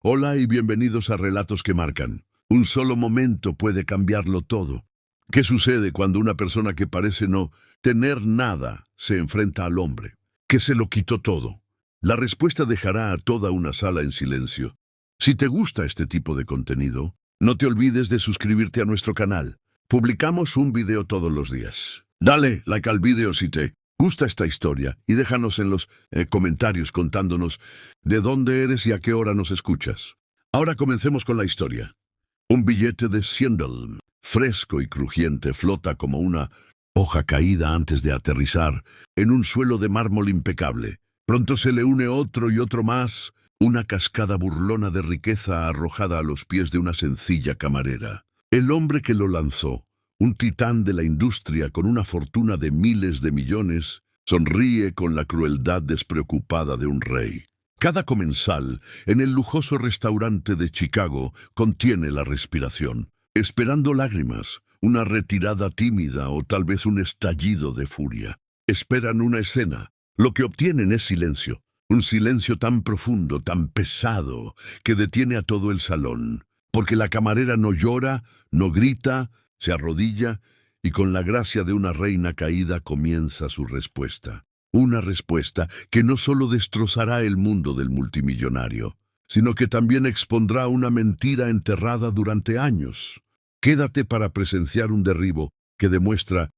Hola y bienvenidos a Relatos que Marcan. Un solo momento puede cambiarlo todo. ¿Qué sucede cuando una persona que parece no tener nada se enfrenta al hombre, que se lo quitó todo? La respuesta dejará a toda una sala en silencio. Si te gusta este tipo de contenido, no te olvides de suscribirte a nuestro canal. Publicamos un video todos los días. Dale like al video si te gusta esta historia y déjanos en los comentarios contándonos de dónde eres y a qué hora nos escuchas. Ahora comencemos con la historia. Un billete de $100, fresco y crujiente, flota como una hoja caída antes de aterrizar en un suelo de mármol impecable. Pronto se le une otro y otro más, una cascada burlona de riqueza arrojada a los pies de una sencilla camarera. El hombre que lo lanzó, un titán de la industria con una fortuna de miles de millones, sonríe con la crueldad despreocupada de un rey. Cada comensal en el lujoso restaurante de Chicago contiene la respiración, esperando lágrimas, una retirada tímida o tal vez un estallido de furia. Esperan una escena. Lo que obtienen es silencio, un silencio tan profundo, tan pesado, que detiene a todo el salón, porque la camarera no llora, no grita, se arrodilla y con la gracia de una reina caída comienza su respuesta. Una respuesta que no solo destrozará el mundo del multimillonario, sino que también expondrá una mentira enterrada durante años. Quédate para presenciar un derribo que demuestra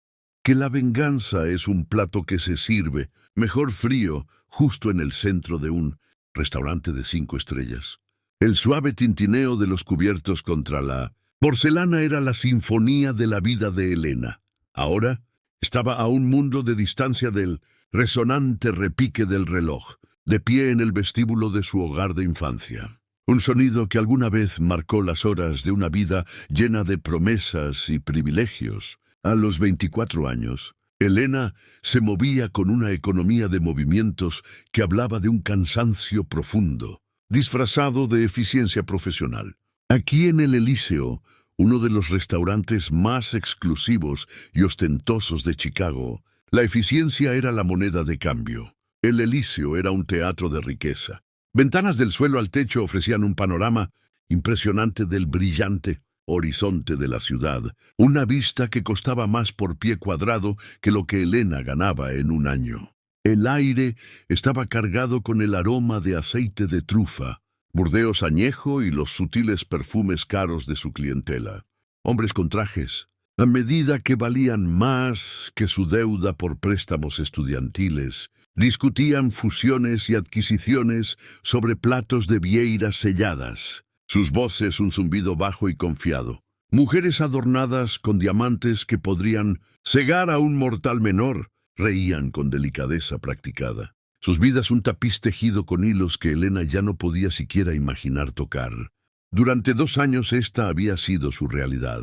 que la venganza es un plato que se sirve, mejor frío, justo en el centro de un restaurante de 5 estrellas. El suave tintineo de los cubiertos contra la porcelana era la sinfonía de la vida de Elena. Ahora estaba a un mundo de distancia del resonante repique del reloj, de pie en el vestíbulo de su hogar de infancia. Un sonido que alguna vez marcó las horas de una vida llena de promesas y privilegios. A los 24 años, Elena se movía con una economía de movimientos que hablaba de un cansancio profundo, disfrazado de eficiencia profesional. Aquí en el Elíseo, uno de los restaurantes más exclusivos y ostentosos de Chicago, la eficiencia era la moneda de cambio. El Elíseo era un teatro de riqueza. Ventanas del suelo al techo ofrecían un panorama impresionante del brillante horizonte de la ciudad, una vista que costaba más por pie cuadrado que lo que Elena ganaba en un año. El aire estaba cargado con el aroma de aceite de trufa, burdeos añejo y los sutiles perfumes caros de su clientela. Hombres con trajes, a medida que valían más que su deuda por préstamos estudiantiles, discutían fusiones y adquisiciones sobre platos de vieiras selladas. Sus voces un zumbido bajo y confiado. Mujeres adornadas con diamantes que podrían cegar a un mortal menor, reían con delicadeza practicada. Sus vidas un tapiz tejido con hilos que Elena ya no podía siquiera imaginar tocar. Durante 2 años esta había sido su realidad.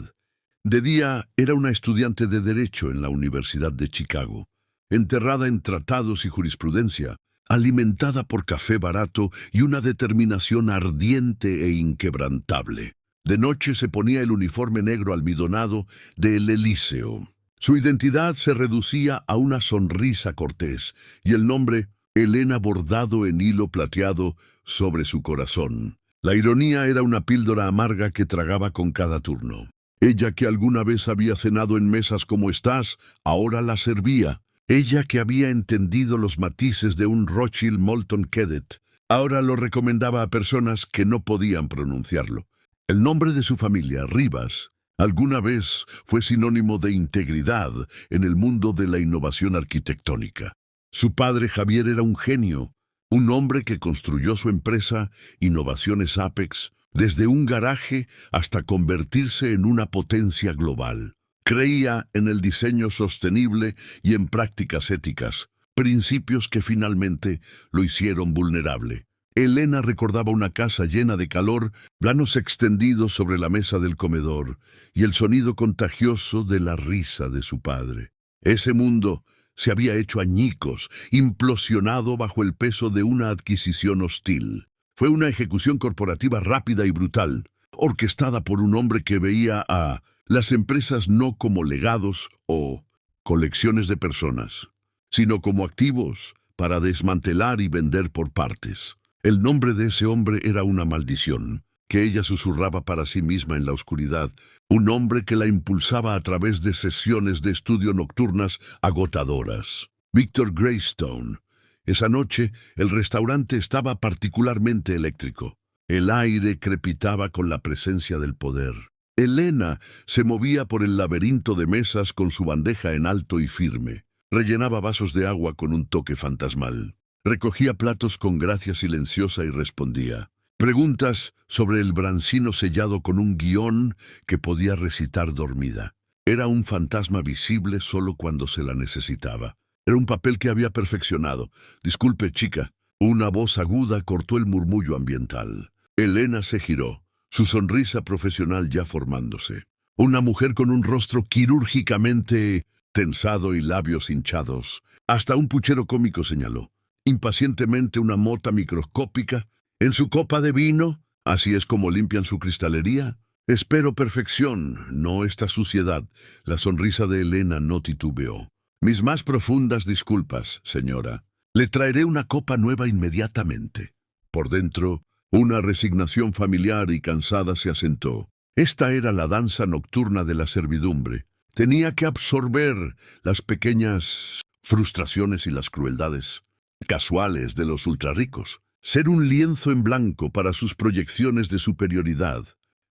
De día era una estudiante de Derecho en la Universidad de Chicago, enterrada en tratados y jurisprudencia, alimentada por café barato y una determinación ardiente e inquebrantable. De noche se ponía el uniforme negro almidonado del Elíseo. Su identidad se reducía a una sonrisa cortés y el nombre Elena bordado en hilo plateado sobre su corazón. La ironía era una píldora amarga que tragaba con cada turno. Ella que alguna vez había cenado en mesas como estas, ahora la servía. Ella que había entendido los matices de un Rothschild Molton Cadet, ahora lo recomendaba a personas que no podían pronunciarlo. El nombre de su familia, Rivas, alguna vez fue sinónimo de integridad en el mundo de la innovación arquitectónica. Su padre, Javier, era un genio, un hombre que construyó su empresa, Innovaciones Apex, desde un garaje hasta convertirse en una potencia global. Creía en el diseño sostenible y en prácticas éticas, principios que finalmente lo hicieron vulnerable. Elena recordaba una casa llena de calor, planos extendidos sobre la mesa del comedor y el sonido contagioso de la risa de su padre. Ese mundo se había hecho añicos, implosionado bajo el peso de una adquisición hostil. Fue una ejecución corporativa rápida y brutal, orquestada por un hombre que veía a las empresas no como legados o colecciones de personas, sino como activos para desmantelar y vender por partes. El nombre de ese hombre era una maldición, que ella susurraba para sí misma en la oscuridad, un hombre que la impulsaba a través de sesiones de estudio nocturnas agotadoras. Victor Greystone. Esa noche, el restaurante estaba particularmente eléctrico. El aire crepitaba con la presencia del poder. Elena se movía por el laberinto de mesas con su bandeja en alto y firme. Rellenaba vasos de agua con un toque fantasmal. Recogía platos con gracia silenciosa y respondía. Preguntas sobre el brancino sellado con un guión que podía recitar dormida. Era un fantasma visible solo cuando se la necesitaba. Era un papel que había perfeccionado. Disculpe, chica. Una voz aguda cortó el murmullo ambiental. Elena se giró, su sonrisa profesional ya formándose. Una mujer con un rostro quirúrgicamente tensado y labios hinchados. Hasta un puchero cómico señaló. Impacientemente una mota microscópica. En su copa de vino, así es como limpian su cristalería. Espero perfección, no esta suciedad. La sonrisa de Elena no titubeó. Mis más profundas disculpas, señora. Le traeré una copa nueva inmediatamente. Por dentro, una resignación familiar y cansada se asentó. Esta era la danza nocturna de la servidumbre. Tenía que absorber las pequeñas frustraciones y las crueldades casuales de los ultrarricos. Ser un lienzo en blanco para sus proyecciones de superioridad.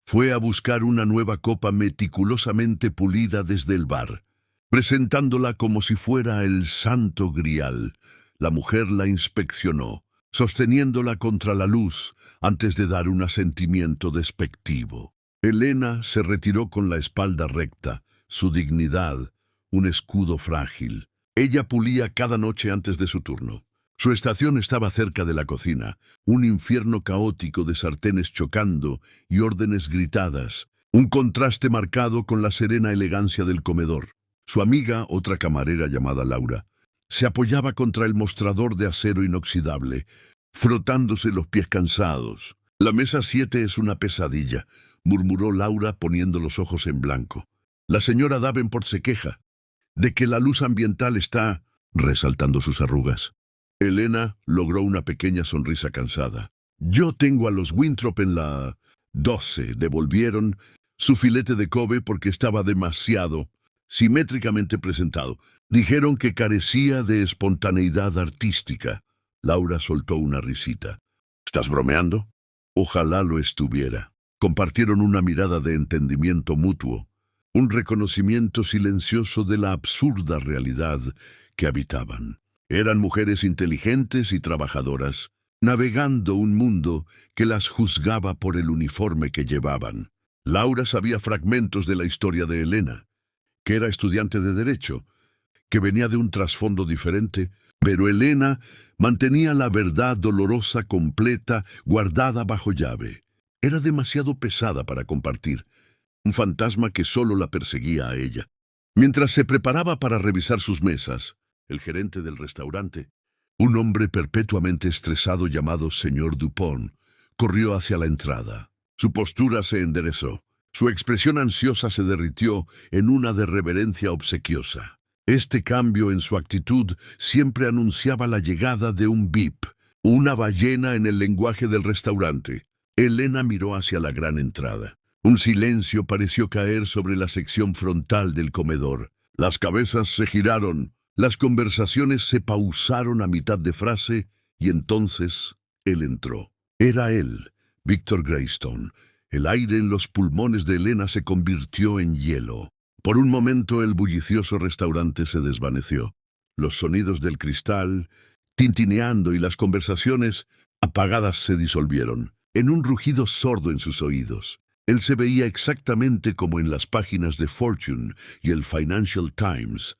Fue a buscar una nueva copa meticulosamente pulida desde el bar, presentándola como si fuera el santo grial. La mujer la inspeccionó, sosteniéndola contra la luz antes de dar un asentimiento despectivo. Elena se retiró con la espalda recta, su dignidad, un escudo frágil. Ella pulía cada noche antes de su turno. Su estación estaba cerca de la cocina, un infierno caótico de sartenes chocando y órdenes gritadas, un contraste marcado con la serena elegancia del comedor. Su amiga, otra camarera llamada Laura, se apoyaba contra el mostrador de acero inoxidable, frotándose los pies cansados. La mesa 7 es una pesadilla, murmuró Laura poniendo los ojos en blanco. La señora Davenport se queja de que la luz ambiental está resaltando sus arrugas. Elena logró una pequeña sonrisa cansada. Yo tengo a los Winthrop en la 12. Devolvieron su filete de Kobe porque estaba demasiado simétricamente presentado. Dijeron que carecía de espontaneidad artística. Laura soltó una risita. ¿Estás bromeando? Ojalá lo estuviera. Compartieron una mirada de entendimiento mutuo, un reconocimiento silencioso de la absurda realidad que habitaban. Eran mujeres inteligentes y trabajadoras, navegando un mundo que las juzgaba por el uniforme que llevaban. Laura sabía fragmentos de la historia de Elena, que era estudiante de Derecho, que venía de un trasfondo diferente, pero Elena mantenía la verdad dolorosa completa, guardada bajo llave. Era demasiado pesada para compartir, un fantasma que solo la perseguía a ella. Mientras se preparaba para revisar sus mesas, el gerente del restaurante, un hombre perpetuamente estresado llamado señor Dupont, corrió hacia la entrada. Su postura se enderezó. Su expresión ansiosa se derritió en una de reverencia obsequiosa. Este cambio en su actitud siempre anunciaba la llegada de un VIP, una ballena en el lenguaje del restaurante. Elena miró hacia la gran entrada. Un silencio pareció caer sobre la sección frontal del comedor. Las cabezas se giraron. Las conversaciones se pausaron a mitad de frase y entonces él entró. Era él, Victor Greystone. El aire en los pulmones de Elena se convirtió en hielo. Por un momento el bullicioso restaurante se desvaneció. Los sonidos del cristal, tintineando y las conversaciones apagadas se disolvieron, en un rugido sordo en sus oídos. Él se veía exactamente como en las páginas de Fortune y el Financial Times,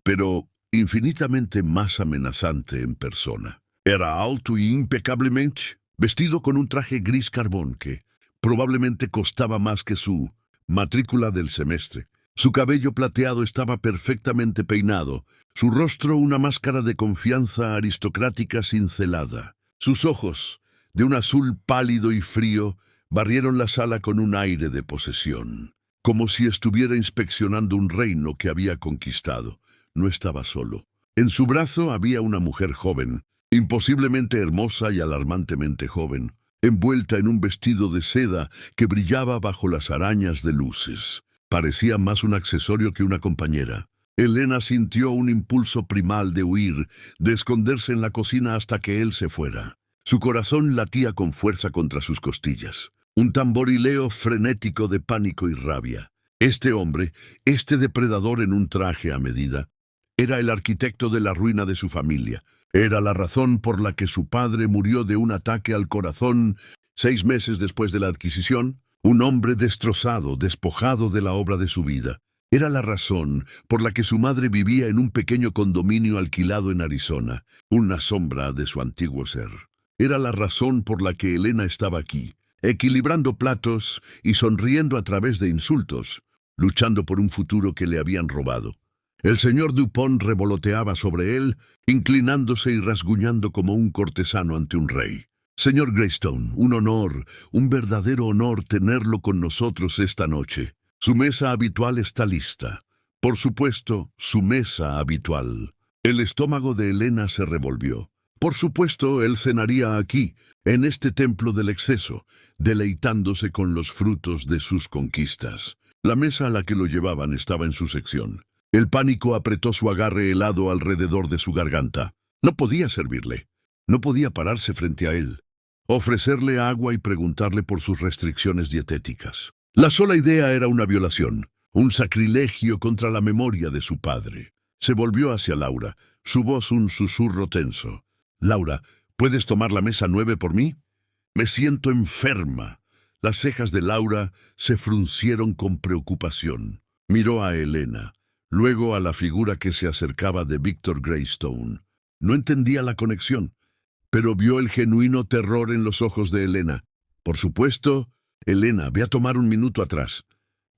pero infinitamente más amenazante en persona. Era alto y impecablemente vestido con un traje gris carbón que probablemente costaba más que su matrícula del semestre. Su cabello plateado estaba perfectamente peinado, su rostro una máscara de confianza aristocrática cincelada. Sus ojos, de un azul pálido y frío, barrieron la sala con un aire de posesión, como si estuviera inspeccionando un reino que había conquistado. No estaba solo. En su brazo había una mujer joven, imposiblemente hermosa y alarmantemente joven, envuelta en un vestido de seda que brillaba bajo las arañas de luces. Parecía más un accesorio que una compañera. Elena sintió un impulso primal de huir, de esconderse en la cocina hasta que él se fuera. Su corazón latía con fuerza contra sus costillas, un tamborileo frenético de pánico y rabia. Este hombre, este depredador en un traje a medida, era el arquitecto de la ruina de su familia. Era la razón por la que su padre murió de un ataque al corazón 6 meses después de la adquisición. Un hombre destrozado, despojado de la obra de su vida. Era la razón por la que su madre vivía en un pequeño condominio alquilado en Arizona, una sombra de su antiguo ser. Era la razón por la que Elena estaba aquí, equilibrando platos y sonriendo a través de insultos, luchando por un futuro que le habían robado. El señor Dupont revoloteaba sobre él, inclinándose y rasguñando como un cortesano ante un rey. Señor Greystone, un honor, un verdadero honor tenerlo con nosotros esta noche. Su mesa habitual está lista. Por supuesto, su mesa habitual. El estómago de Elena se revolvió. Por supuesto, él cenaría aquí, en este templo del exceso, deleitándose con los frutos de sus conquistas. La mesa a la que lo llevaban estaba en su sección. El pánico apretó su agarre helado alrededor de su garganta. No podía servirle. No podía pararse frente a él, ofrecerle agua y preguntarle por sus restricciones dietéticas. La sola idea era una violación, un sacrilegio contra la memoria de su padre. Se volvió hacia Laura, su voz un susurro tenso. «Laura, ¿puedes tomar la mesa 9 por mí? Me siento enferma». Las cejas de Laura se fruncieron con preocupación. Miró a Elena, luego a la figura que se acercaba de Victor Greystone. No entendía la conexión, pero vio el genuino terror en los ojos de Elena. Por supuesto, Elena, ve a tomar un minuto atrás.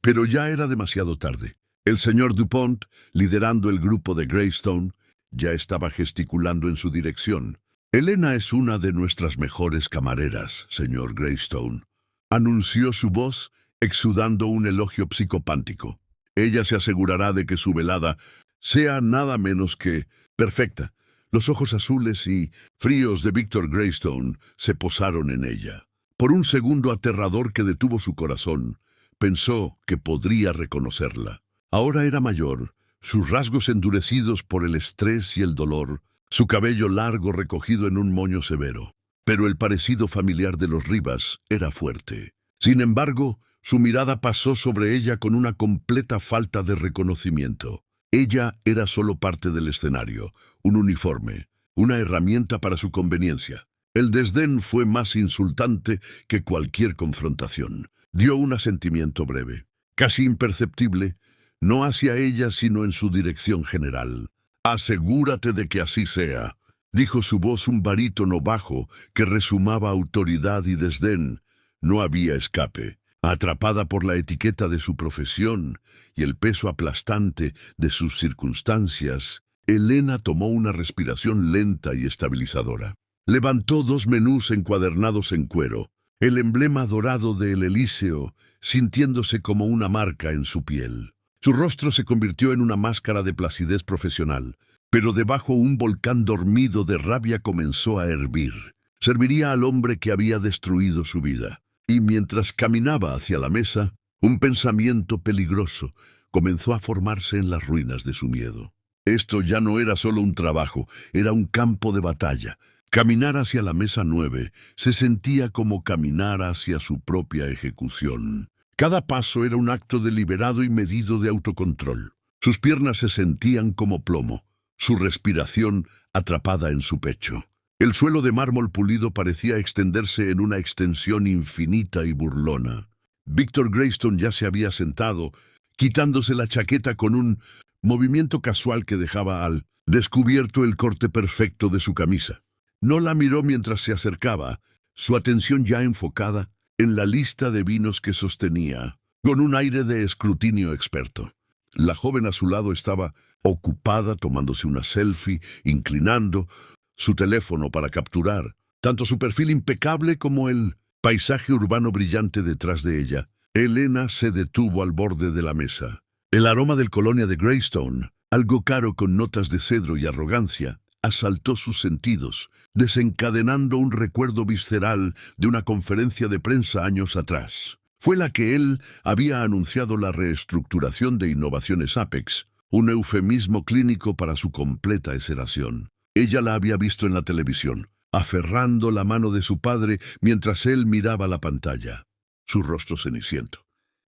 Pero ya era demasiado tarde. El señor Dupont, liderando el grupo de Greystone, ya estaba gesticulando en su dirección. «Elena es una de nuestras mejores camareras, señor Greystone», anunció su voz, exudando un elogio psicopántico. «Ella se asegurará de que su velada sea nada menos que perfecta». Los ojos azules y fríos de Victor Greystone se posaron en ella. Por un segundo aterrador que detuvo su corazón, pensó que podría reconocerla. Ahora era mayor, sus rasgos endurecidos por el estrés y el dolor, su cabello largo recogido en un moño severo. Pero el parecido familiar de los Rivas era fuerte. Sin embargo, su mirada pasó sobre ella con una completa falta de reconocimiento. Ella era solo parte del escenario, un uniforme, una herramienta para su conveniencia. El desdén fue más insultante que cualquier confrontación. Dio un asentimiento breve, casi imperceptible, no hacia ella sino en su dirección general. «Asegúrate de que así sea», dijo su voz un barítono bajo que rezumaba autoridad y desdén. No había escape. Atrapada por la etiqueta de su profesión y el peso aplastante de sus circunstancias, Elena tomó una respiración lenta y estabilizadora. Levantó 2 menús encuadernados en cuero, el emblema dorado del Elíseo, sintiéndose como una marca en su piel. Su rostro se convirtió en una máscara de placidez profesional, pero debajo un volcán dormido de rabia comenzó a hervir. Serviría al hombre que había destruido su vida. Y mientras caminaba hacia la mesa, un pensamiento peligroso comenzó a formarse en las ruinas de su miedo. Esto ya no era solo un trabajo, era un campo de batalla. Caminar hacia la mesa 9 se sentía como caminar hacia su propia ejecución. Cada paso era un acto deliberado y medido de autocontrol. Sus piernas se sentían como plomo, su respiración atrapada en su pecho. El suelo de mármol pulido parecía extenderse en una extensión infinita y burlona. Victor Greystone ya se había sentado, quitándose la chaqueta con un movimiento casual que dejaba al descubierto el corte perfecto de su camisa. No la miró mientras se acercaba, su atención ya enfocada en la lista de vinos que sostenía, con un aire de escrutinio experto. La joven a su lado estaba ocupada tomándose una selfie, inclinando su teléfono para capturar tanto su perfil impecable como el paisaje urbano brillante detrás de ella. Elena se detuvo al borde de la mesa. El aroma del colonia de Greystone, algo caro con notas de cedro y arrogancia, asaltó sus sentidos, desencadenando un recuerdo visceral de una conferencia de prensa años atrás. Fue la que él había anunciado la reestructuración de Innovaciones Apex, un eufemismo clínico para su completa exeración. Ella la había visto en la televisión, aferrando la mano de su padre mientras él miraba la pantalla. Su rostro ceniciento.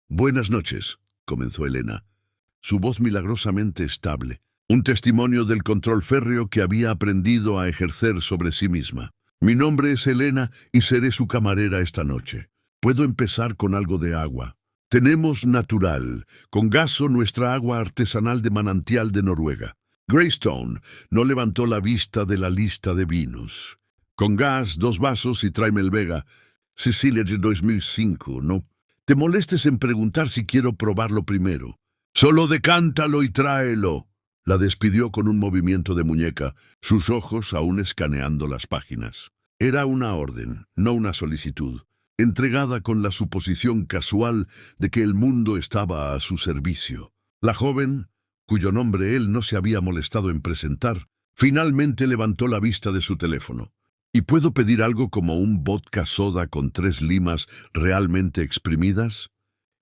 «Buenas noches», comenzó Elena, su voz milagrosamente estable, un testimonio del control férreo que había aprendido a ejercer sobre sí misma. «Mi nombre es Elena y seré su camarera esta noche. Puedo empezar con algo de agua. Tenemos natural, con gaso nuestra agua artesanal de manantial de Noruega». Greystone no levantó la vista de la lista de vinos. «Con gas, 2 vasos y tráeme el Vega. Sicilia de 2005, ¿no? Te molestes en preguntar si quiero probarlo primero. Solo decántalo y tráelo». La despidió con un movimiento de muñeca, sus ojos aún escaneando las páginas. Era una orden, no una solicitud, entregada con la suposición casual de que el mundo estaba a su servicio. La joven, cuyo nombre él no se había molestado en presentar, finalmente levantó la vista de su teléfono. «¿Y puedo pedir algo como un vodka soda con 3 limas realmente exprimidas?»,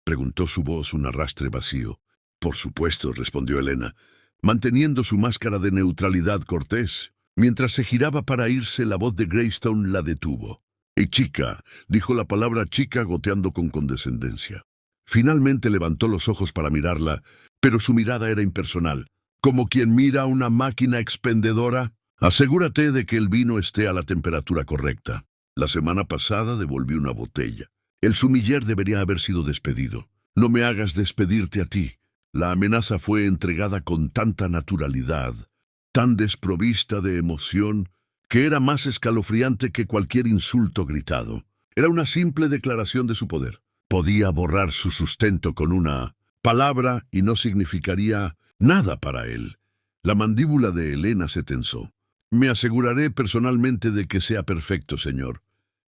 preguntó su voz un arrastre vacío. «Por supuesto», respondió Elena, manteniendo su máscara de neutralidad cortés. Mientras se giraba para irse, la voz de Greystone la detuvo. «Y chica», dijo la palabra chica goteando con condescendencia. Finalmente levantó los ojos para mirarla, pero su mirada era impersonal. Como quien mira a una máquina expendedora. «Asegúrate de que el vino esté a la temperatura correcta. La semana pasada devolví una botella. El sumiller debería haber sido despedido. No me hagas despedirte a ti». La amenaza fue entregada con tanta naturalidad, tan desprovista de emoción, que era más escalofriante que cualquier insulto gritado. Era una simple declaración de su poder. Podía borrar su sustento con una palabra y no significaría nada para él. La mandíbula de Elena se tensó. «Me aseguraré personalmente de que sea perfecto, señor».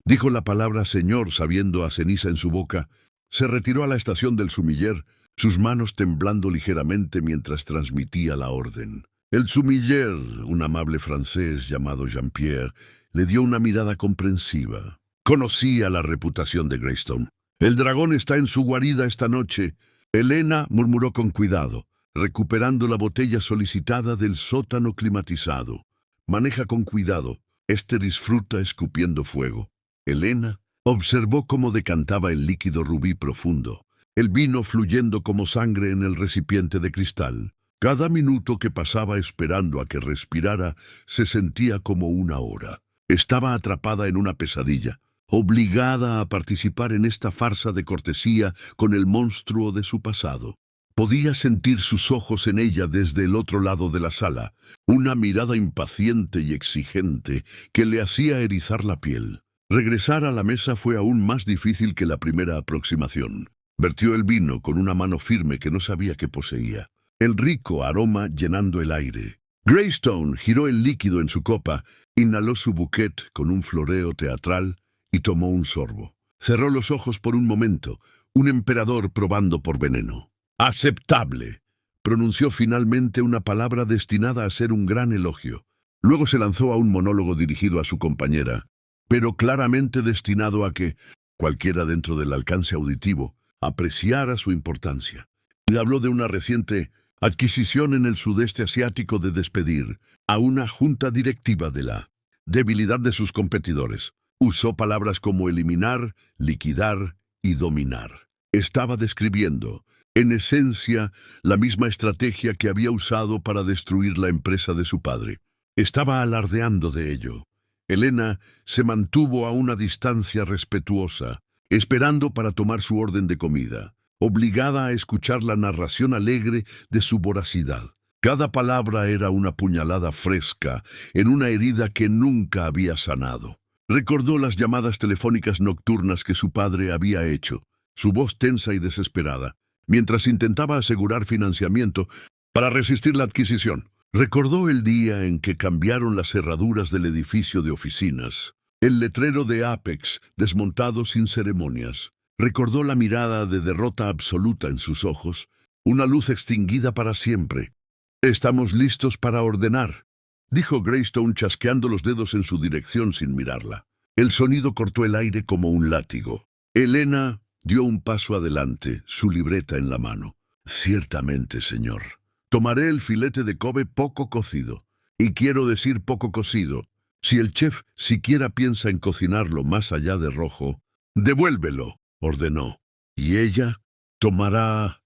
Dijo la palabra señor sabiendo a ceniza en su boca. Se retiró a la estación del sumiller, sus manos temblando ligeramente mientras transmitía la orden. El sumiller, un amable francés llamado Jean-Pierre, le dio una mirada comprensiva. Conocía la reputación de Greystone. «El dragón está en su guarida esta noche». Elena murmuró con cuidado, recuperando la botella solicitada del sótano climatizado. «Maneja con cuidado. Este disfruta escupiendo fuego». Elena observó cómo decantaba el líquido rubí profundo, el vino fluyendo como sangre en el recipiente de cristal. Cada minuto que pasaba esperando a que respirara se sentía como una hora. Estaba atrapada en una pesadilla, obligada a participar en esta farsa de cortesía con el monstruo de su pasado. Podía sentir sus ojos en ella desde el otro lado de la sala, una mirada impaciente y exigente que le hacía erizar la piel. Regresar a la mesa fue aún más difícil que la primera aproximación. Vertió el vino con una mano firme que no sabía que poseía, el rico aroma llenando el aire. Greystone giró el líquido en su copa, inhaló su bouquet con un floreo teatral y tomó un sorbo. Cerró los ojos por un momento, un emperador probando por veneno. «Aceptable», pronunció finalmente una palabra destinada a ser un gran elogio. Luego se lanzó a un monólogo dirigido a su compañera, pero claramente destinado a que cualquiera dentro del alcance auditivo apreciara su importancia. Le habló de una reciente adquisición en el sudeste asiático de despedir a una junta directiva de la debilidad de sus competidores. Usó palabras como eliminar, liquidar y dominar. Estaba describiendo, en esencia, la misma estrategia que había usado para destruir la empresa de su padre. Estaba alardeando de ello. Elena se mantuvo a una distancia respetuosa, esperando para tomar su orden de comida, obligada a escuchar la narración alegre de su voracidad. Cada palabra era una puñalada fresca en una herida que nunca había sanado. Recordó las llamadas telefónicas nocturnas que su padre había hecho, su voz tensa y desesperada, mientras intentaba asegurar financiamiento para resistir la adquisición. Recordó el día en que cambiaron las cerraduras del edificio de oficinas, el letrero de Apex desmontado sin ceremonias. Recordó la mirada de derrota absoluta en sus ojos, una luz extinguida para siempre. «Estamos listos para ordenar». dijo Greystone chasqueando los dedos en su dirección sin mirarla. El sonido cortó el aire como un látigo. Elena dio un paso adelante, su libreta en la mano. Ciertamente, señor. Tomaré el filete de Kobe poco cocido. Y quiero decir poco cocido. Si el chef siquiera piensa en cocinarlo más allá de rojo, devuélvelo, ordenó. Y ella tomará...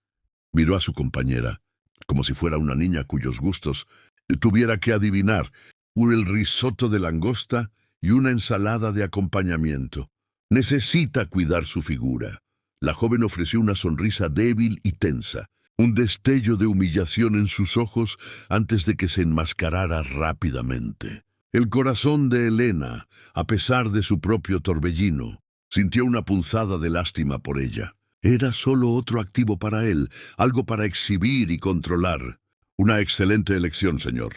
Miró a su compañera, como si fuera una niña cuyos gustos tuviera que adivinar, el risotto de langosta y una ensalada de acompañamiento. Necesita cuidar su figura. La joven ofreció una sonrisa débil y tensa, un destello de humillación en sus ojos antes de que se enmascarara rápidamente. El corazón de Elena, a pesar de su propio torbellino, sintió una punzada de lástima por ella. Era solo otro activo para él, algo para exhibir y controlar. Una excelente elección, señor,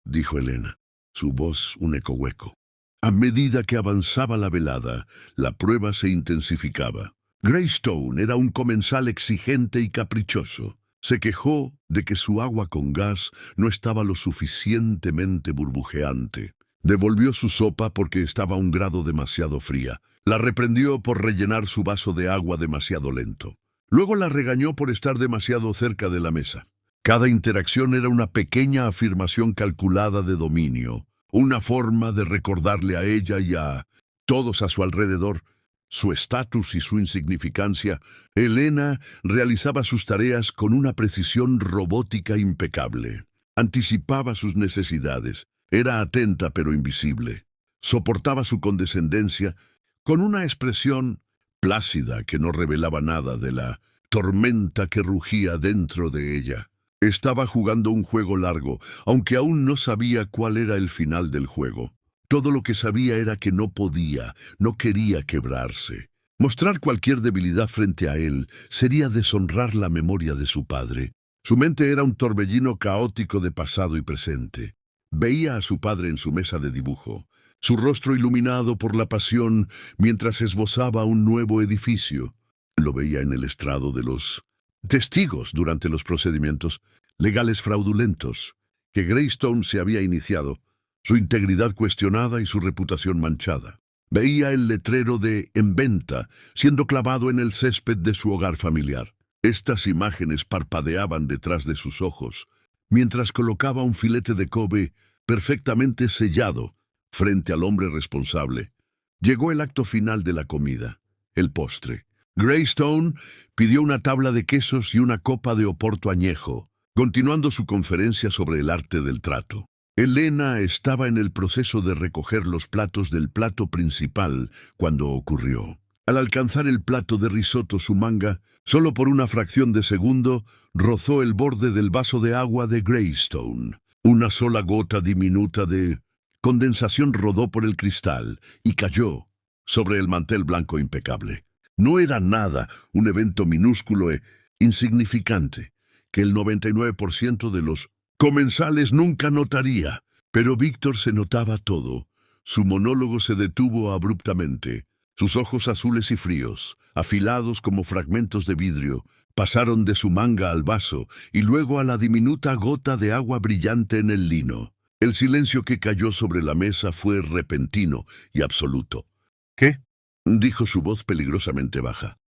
dijo Elena, su voz un eco hueco. A medida que avanzaba la velada, la prueba se intensificaba. Greystone era un comensal exigente y caprichoso. Se quejó de que su agua con gas no estaba lo suficientemente burbujeante. Devolvió su sopa porque estaba a un grado demasiado fría. La reprendió por rellenar su vaso de agua demasiado lento. Luego la regañó por estar demasiado cerca de la mesa. Cada interacción era una pequeña afirmación calculada de dominio, una forma de recordarle a ella y a todos a su alrededor su estatus y su insignificancia. Elena realizaba sus tareas con una precisión robótica impecable. Anticipaba sus necesidades. Era atenta pero invisible. Soportaba su condescendencia con una expresión plácida que no revelaba nada de la tormenta que rugía dentro de ella. Estaba jugando un juego largo, aunque aún no sabía cuál era el final del juego. Todo lo que sabía era que no podía, no quería quebrarse. Mostrar cualquier debilidad frente a él sería deshonrar la memoria de su padre. Su mente era un torbellino caótico de pasado y presente. Veía a su padre en su mesa de dibujo, su rostro iluminado por la pasión mientras esbozaba un nuevo edificio. Lo veía en el estrado de los testigos durante los procedimientos legales fraudulentos que Greystone se había iniciado, su integridad cuestionada y su reputación manchada. Veía el letrero de "En venta" siendo clavado en el césped de su hogar familiar. Estas imágenes parpadeaban detrás de sus ojos, mientras colocaba un filete de Kobe perfectamente sellado frente al hombre responsable. Llegó el acto final de la comida, el postre. Greystone pidió una tabla de quesos y una copa de oporto añejo, continuando su conferencia sobre el arte del trato. Elena estaba en el proceso de recoger los platos del plato principal cuando ocurrió. Al alcanzar el plato de risotto, su manga, solo por una fracción de segundo, rozó el borde del vaso de agua de Greystone. Una sola gota diminuta de condensación rodó por el cristal y cayó sobre el mantel blanco impecable. No era nada, un evento minúsculo e insignificante, que el 99% de los comensales nunca notaría. Pero Víctor se notaba todo. Su monólogo se detuvo abruptamente. Sus ojos azules y fríos, afilados como fragmentos de vidrio, pasaron de su manga al vaso y luego a la diminuta gota de agua brillante en el lino. El silencio que cayó sobre la mesa fue repentino y absoluto. ¿Qué?, dijo su voz peligrosamente baja.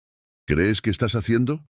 ¿Crees que estás haciendo?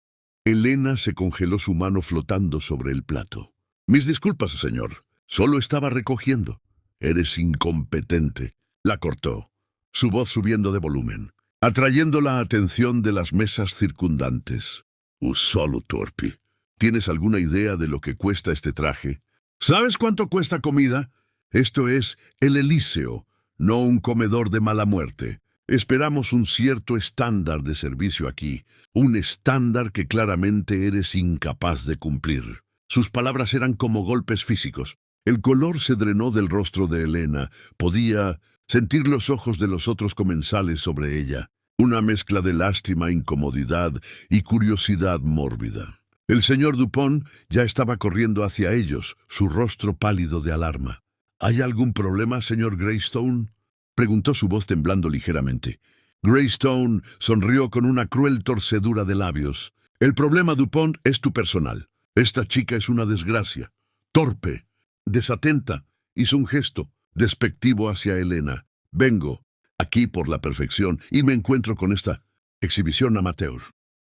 Elena se congeló, su mano flotando sobre el plato. Mis disculpas, señor. Solo estaba recogiendo. Eres incompetente. La cortó, su voz subiendo de volumen, atrayendo la atención de las mesas circundantes. Solo torpe. ¿Tienes alguna idea de lo que cuesta este traje? ¿Sabes cuánto cuesta comida? Esto es el Elíseo, no un comedor de mala muerte. Esperamos un cierto estándar de servicio aquí, un estándar que claramente eres incapaz de cumplir. Sus palabras eran como golpes físicos. El color se drenó del rostro de Elena. Podía sentir los ojos de los otros comensales sobre ella. Una mezcla de lástima, incomodidad y curiosidad mórbida. El señor Dupont ya estaba corriendo hacia ellos, su rostro pálido de alarma. ¿Hay algún problema, señor Greystone?, preguntó, su voz temblando ligeramente. Greystone sonrió con una cruel torcedura de labios. El problema, Dupont, es tu personal. Esta chica es una desgracia. Torpe, desatenta Hizo un gesto despectivo hacia Elena. Vengo aquí por la perfección y me encuentro con esta exhibición amateur.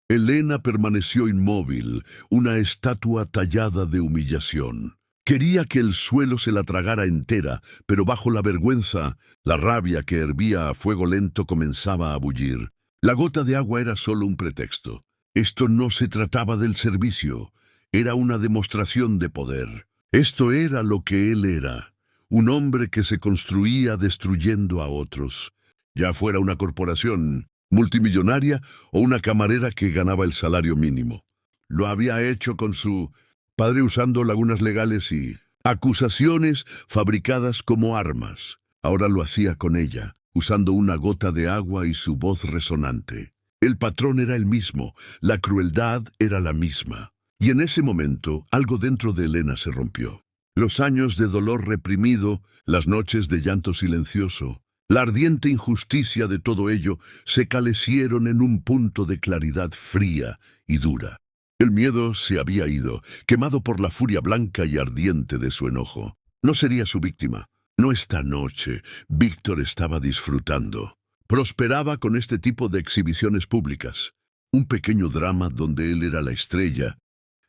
Elena permaneció inmóvil, una estatua tallada de humillación. Quería que el suelo se la tragara entera, pero bajo la vergüenza, la rabia que hervía a fuego lento comenzaba a bullir. La gota de agua era solo un pretexto. Esto no se trataba del servicio, era una demostración de poder. Esto era lo que él era, un hombre que se construía destruyendo a otros, ya fuera una corporación multimillonaria o una camarera que ganaba el salario mínimo. Lo había hecho con su padre usando lagunas legales y acusaciones fabricadas como armas. Ahora lo hacía con ella, usando una gota de agua y su voz resonante. El patrón era el mismo, la crueldad era la misma. Y en ese momento, algo dentro de Elena se rompió. Los años de dolor reprimido, las noches de llanto silencioso, la ardiente injusticia de todo ello se calecieron en un punto de claridad fría y dura. El miedo se había ido, quemado por la furia blanca y ardiente de su enojo. No sería su víctima. No esta noche. Víctor estaba disfrutando. Prosperaba con este tipo de exhibiciones públicas. Un pequeño drama donde él era la estrella,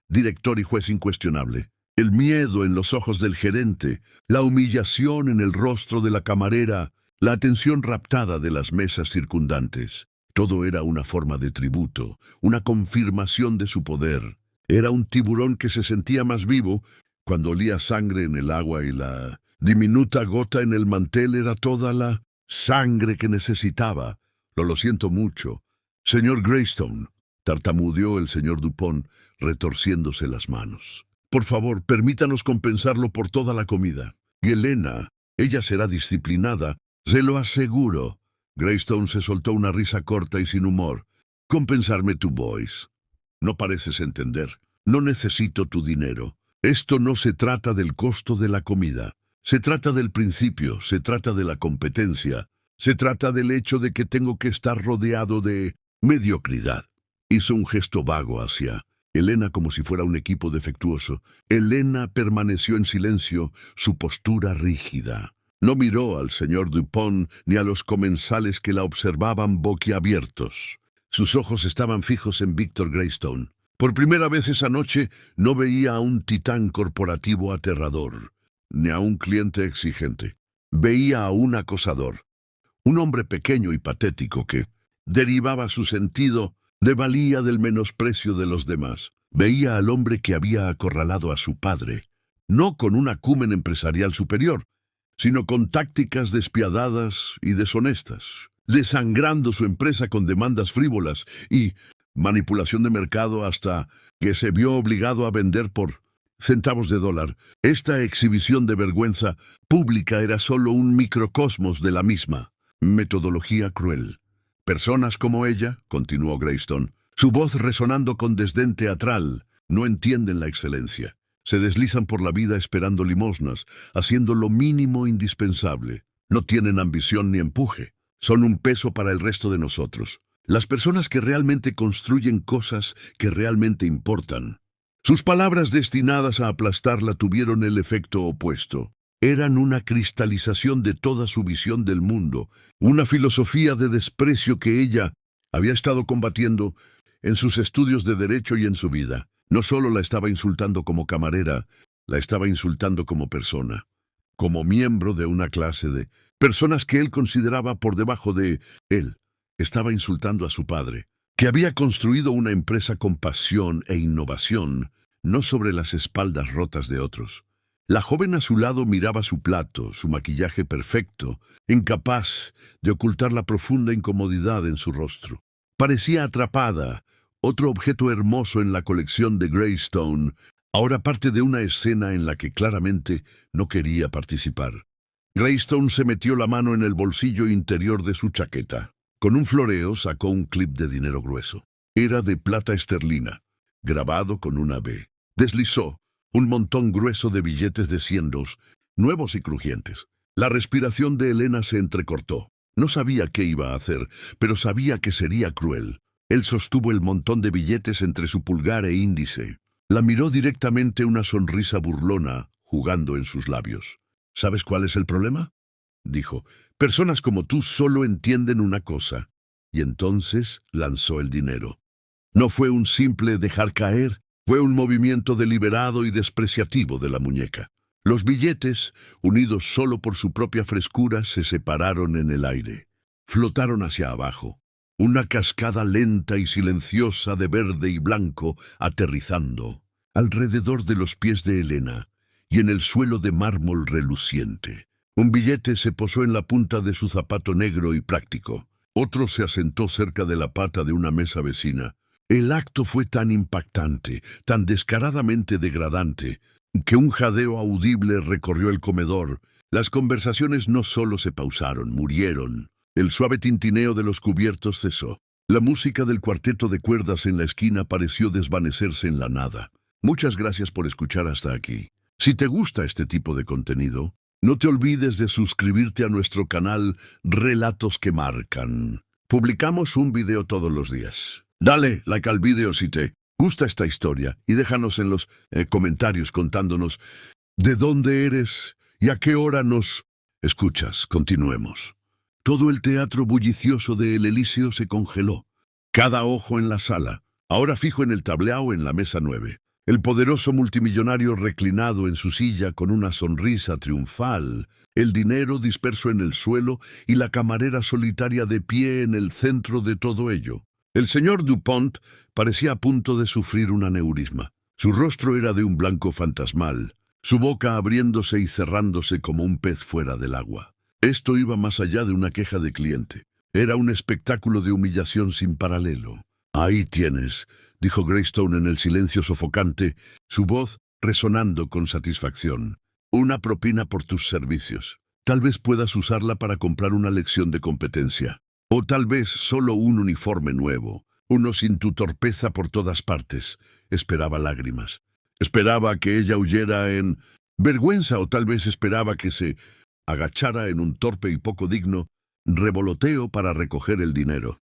director y juez incuestionable. El miedo en los ojos del gerente, la humillación en el rostro de la camarera, la atención raptada de las mesas circundantes. Todo era una forma de tributo, una confirmación de su poder. Era un tiburón que se sentía más vivo cuando olía sangre en el agua y la diminuta gota en el mantel era toda la sangre que necesitaba. Lo siento mucho. Señor Greystone, tartamudeó el señor Dupont, retorciéndose las manos. Por favor, permítanos compensarlo por toda la comida. Y Elena, ella será disciplinada, se lo aseguro. Greystone se soltó una risa corta y sin humor. Compensarme tu Boyce. No pareces entender. No necesito tu dinero. Esto no se trata del costo de la comida. Se trata del principio, se trata de la competencia. Se trata del hecho de que tengo que estar rodeado de mediocridad. Hizo un gesto vago hacia Elena como si fuera un equipo defectuoso. Elena permaneció en silencio, su postura rígida. No miró al señor Dupont ni a los comensales que la observaban boquiabiertos. Sus ojos estaban fijos en Víctor Greystone. Por primera vez esa noche no veía a un titán corporativo aterrador, ni a un cliente exigente. Veía a un acosador, un hombre pequeño y patético que derivaba su sentido de valía del menosprecio de los demás. Veía al hombre que había acorralado a su padre, no con un acumen empresarial superior, sino con tácticas despiadadas y deshonestas, desangrando su empresa con demandas frívolas y manipulación de mercado hasta que se vio obligado a vender por centavos de dólar. Esta exhibición de vergüenza pública era solo un microcosmos de la misma metodología cruel. Personas como ella, continuó Greystone, su voz resonando con desdén teatral, no entienden la excelencia. Se deslizan por la vida esperando limosnas, haciendo lo mínimo indispensable. No tienen ambición ni empuje. Son un peso para el resto de nosotros. Las personas que realmente construyen cosas que realmente importan. Sus palabras destinadas a aplastarla tuvieron el efecto opuesto. Eran una cristalización de toda su visión del mundo, una filosofía de desprecio que ella había estado combatiendo en sus estudios de derecho y en su vida. No solo la estaba insultando como camarera, la estaba insultando como persona, como miembro de una clase de personas que él consideraba por debajo de él. Estaba insultando a su padre, que había construido una empresa con pasión e innovación, no sobre las espaldas rotas de otros. La joven a su lado miraba su plato, su maquillaje perfecto, incapaz de ocultar la profunda incomodidad en su rostro. Parecía atrapada, otro objeto hermoso en la colección de Greystone, ahora parte de una escena en la que claramente no quería participar. Greystone se metió la mano en el bolsillo interior de su chaqueta. Con un floreo sacó un clip de dinero grueso. Era de plata esterlina, grabado con una B. Deslizó un montón grueso de billetes de $100, nuevos y crujientes. La respiración de Elena se entrecortó. No sabía qué iba a hacer, pero sabía que sería cruel. Él sostuvo el montón de billetes entre su pulgar e índice. La miró directamente, una sonrisa burlona jugando en sus labios. ¿Sabes cuál es el problema? Dijo. Personas como tú solo entienden una cosa. Y entonces lanzó el dinero. No fue un simple dejar caer, fue un movimiento deliberado y despreciativo de la muñeca. Los billetes, unidos solo por su propia frescura, se separaron en el aire. Flotaron hacia abajo. Una cascada lenta y silenciosa de verde y blanco aterrizando alrededor de los pies de Elena y en el suelo de mármol reluciente. Un billete se posó en la punta de su zapato negro y práctico. Otro se asentó cerca de la pata de una mesa vecina. El acto fue tan impactante, tan descaradamente degradante, que un jadeo audible recorrió el comedor. Las conversaciones no solo se pausaron, murieron. El suave tintineo de los cubiertos cesó. La música del cuarteto de cuerdas en la esquina pareció desvanecerse en la nada. Muchas gracias por escuchar hasta aquí. Si te gusta este tipo de contenido, no te olvides de suscribirte a nuestro canal Relatos que Marcan. Publicamos un video todos los días. Dale like al video si te gusta esta historia y déjanos en los comentarios contándonos de dónde eres y a qué hora nos escuchas. Continuemos. Todo el teatro bullicioso de El Elíseo se congeló. Cada ojo en la sala, ahora fijo en el tableau en la mesa 9. El poderoso multimillonario reclinado en su silla con una sonrisa triunfal, el dinero disperso en el suelo y la camarera solitaria de pie en el centro de todo ello. El señor Dupont parecía a punto de sufrir un aneurisma. Su rostro era de un blanco fantasmal, su boca abriéndose y cerrándose como un pez fuera del agua. Esto iba más allá de una queja de cliente. Era un espectáculo de humillación sin paralelo. Ahí tienes, dijo Greystone en el silencio sofocante, su voz resonando con satisfacción. Una propina por tus servicios. Tal vez puedas usarla para comprar una lección de competencia. O tal vez solo un uniforme nuevo, uno sin tu torpeza por todas partes. Esperaba lágrimas. Esperaba que ella huyera en vergüenza o tal vez esperaba que se agachara en un torpe y poco digno revoloteo para recoger el dinero,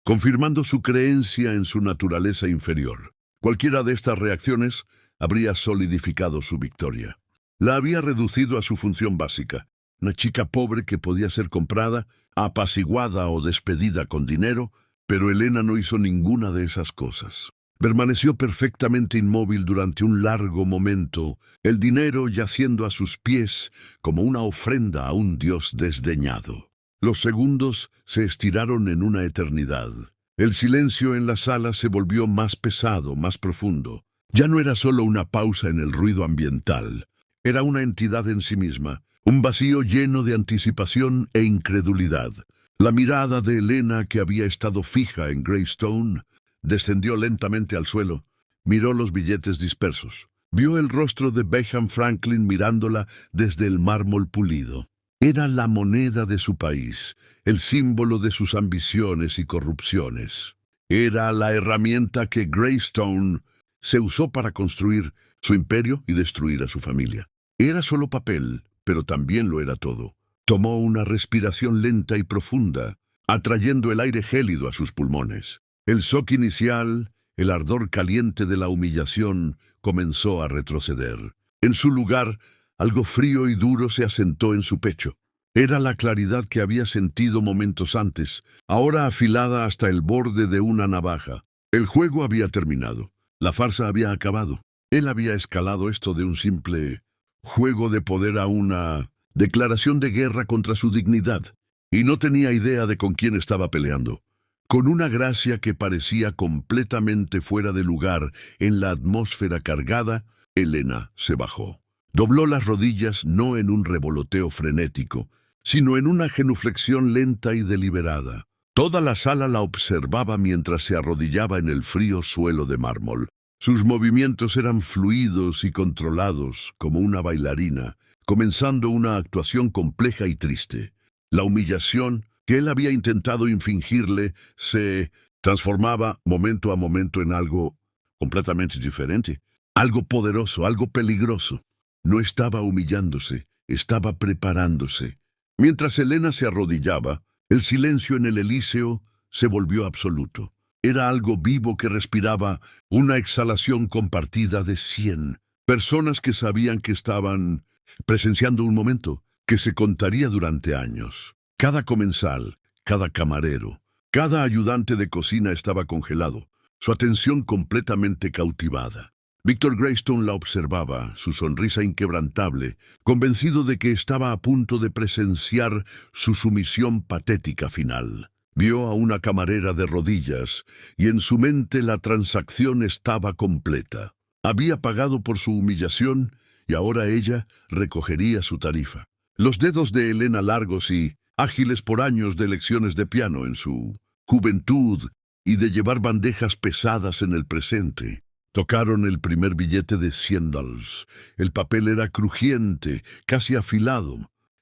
confirmando su creencia en su naturaleza inferior. Cualquiera de estas reacciones habría solidificado su victoria. La había reducido a su función básica, una chica pobre que podía ser comprada, apaciguada o despedida con dinero, pero Elena no hizo ninguna de esas cosas. Permaneció perfectamente inmóvil durante un largo momento, el dinero yaciendo a sus pies como una ofrenda a un dios desdeñado. Los segundos se estiraron en una eternidad. El silencio en la sala se volvió más pesado, más profundo. Ya no era solo una pausa en el ruido ambiental. Era una entidad en sí misma, un vacío lleno de anticipación e incredulidad. La mirada de Elena, que había estado fija en Greystone, descendió lentamente al suelo, miró los billetes dispersos. Vio el rostro de Benjamin Franklin mirándola desde el mármol pulido. Era la moneda de su país, el símbolo de sus ambiciones y corrupciones. Era la herramienta que Greystone se usó para construir su imperio y destruir a su familia. Era solo papel, pero también lo era todo. Tomó una respiración lenta y profunda, atrayendo el aire gélido a sus pulmones. El shock inicial, el ardor caliente de la humillación, comenzó a retroceder. En su lugar, algo frío y duro se asentó en su pecho. Era la claridad que había sentido momentos antes, ahora afilada hasta el borde de una navaja. El juego había terminado. La farsa había acabado. Él había escalado esto de un simple juego de poder a una declaración de guerra contra su dignidad, y no tenía idea de con quién estaba peleando. Con una gracia que parecía completamente fuera de lugar en la atmósfera cargada, Elena se bajó. Dobló las rodillas no en un revoloteo frenético, sino en una genuflexión lenta y deliberada. Toda la sala la observaba mientras se arrodillaba en el frío suelo de mármol. Sus movimientos eran fluidos y controlados, como una bailarina, comenzando una actuación compleja y triste. La humillación que él había intentado infligirle se transformaba momento a momento en algo completamente diferente, algo poderoso, algo peligroso. No estaba humillándose, estaba preparándose. Mientras Elena se arrodillaba, el silencio en el Elíseo se volvió absoluto. Era algo vivo que respiraba, una exhalación compartida de 100 personas que sabían que estaban presenciando un momento que se contaría durante años. Cada comensal, cada camarero, cada ayudante de cocina estaba congelado, su atención completamente cautivada. Víctor Greystone la observaba, su sonrisa inquebrantable, convencido de que estaba a punto de presenciar su sumisión patética final. Vio a una camarera de rodillas y en su mente la transacción estaba completa. Había pagado por su humillación y ahora ella recogería su tarifa. Los dedos de Elena largos y ágiles por años de lecciones de piano en su juventud y de llevar bandejas pesadas en el presente, tocaron el primer billete de $100. El papel era crujiente, casi afilado.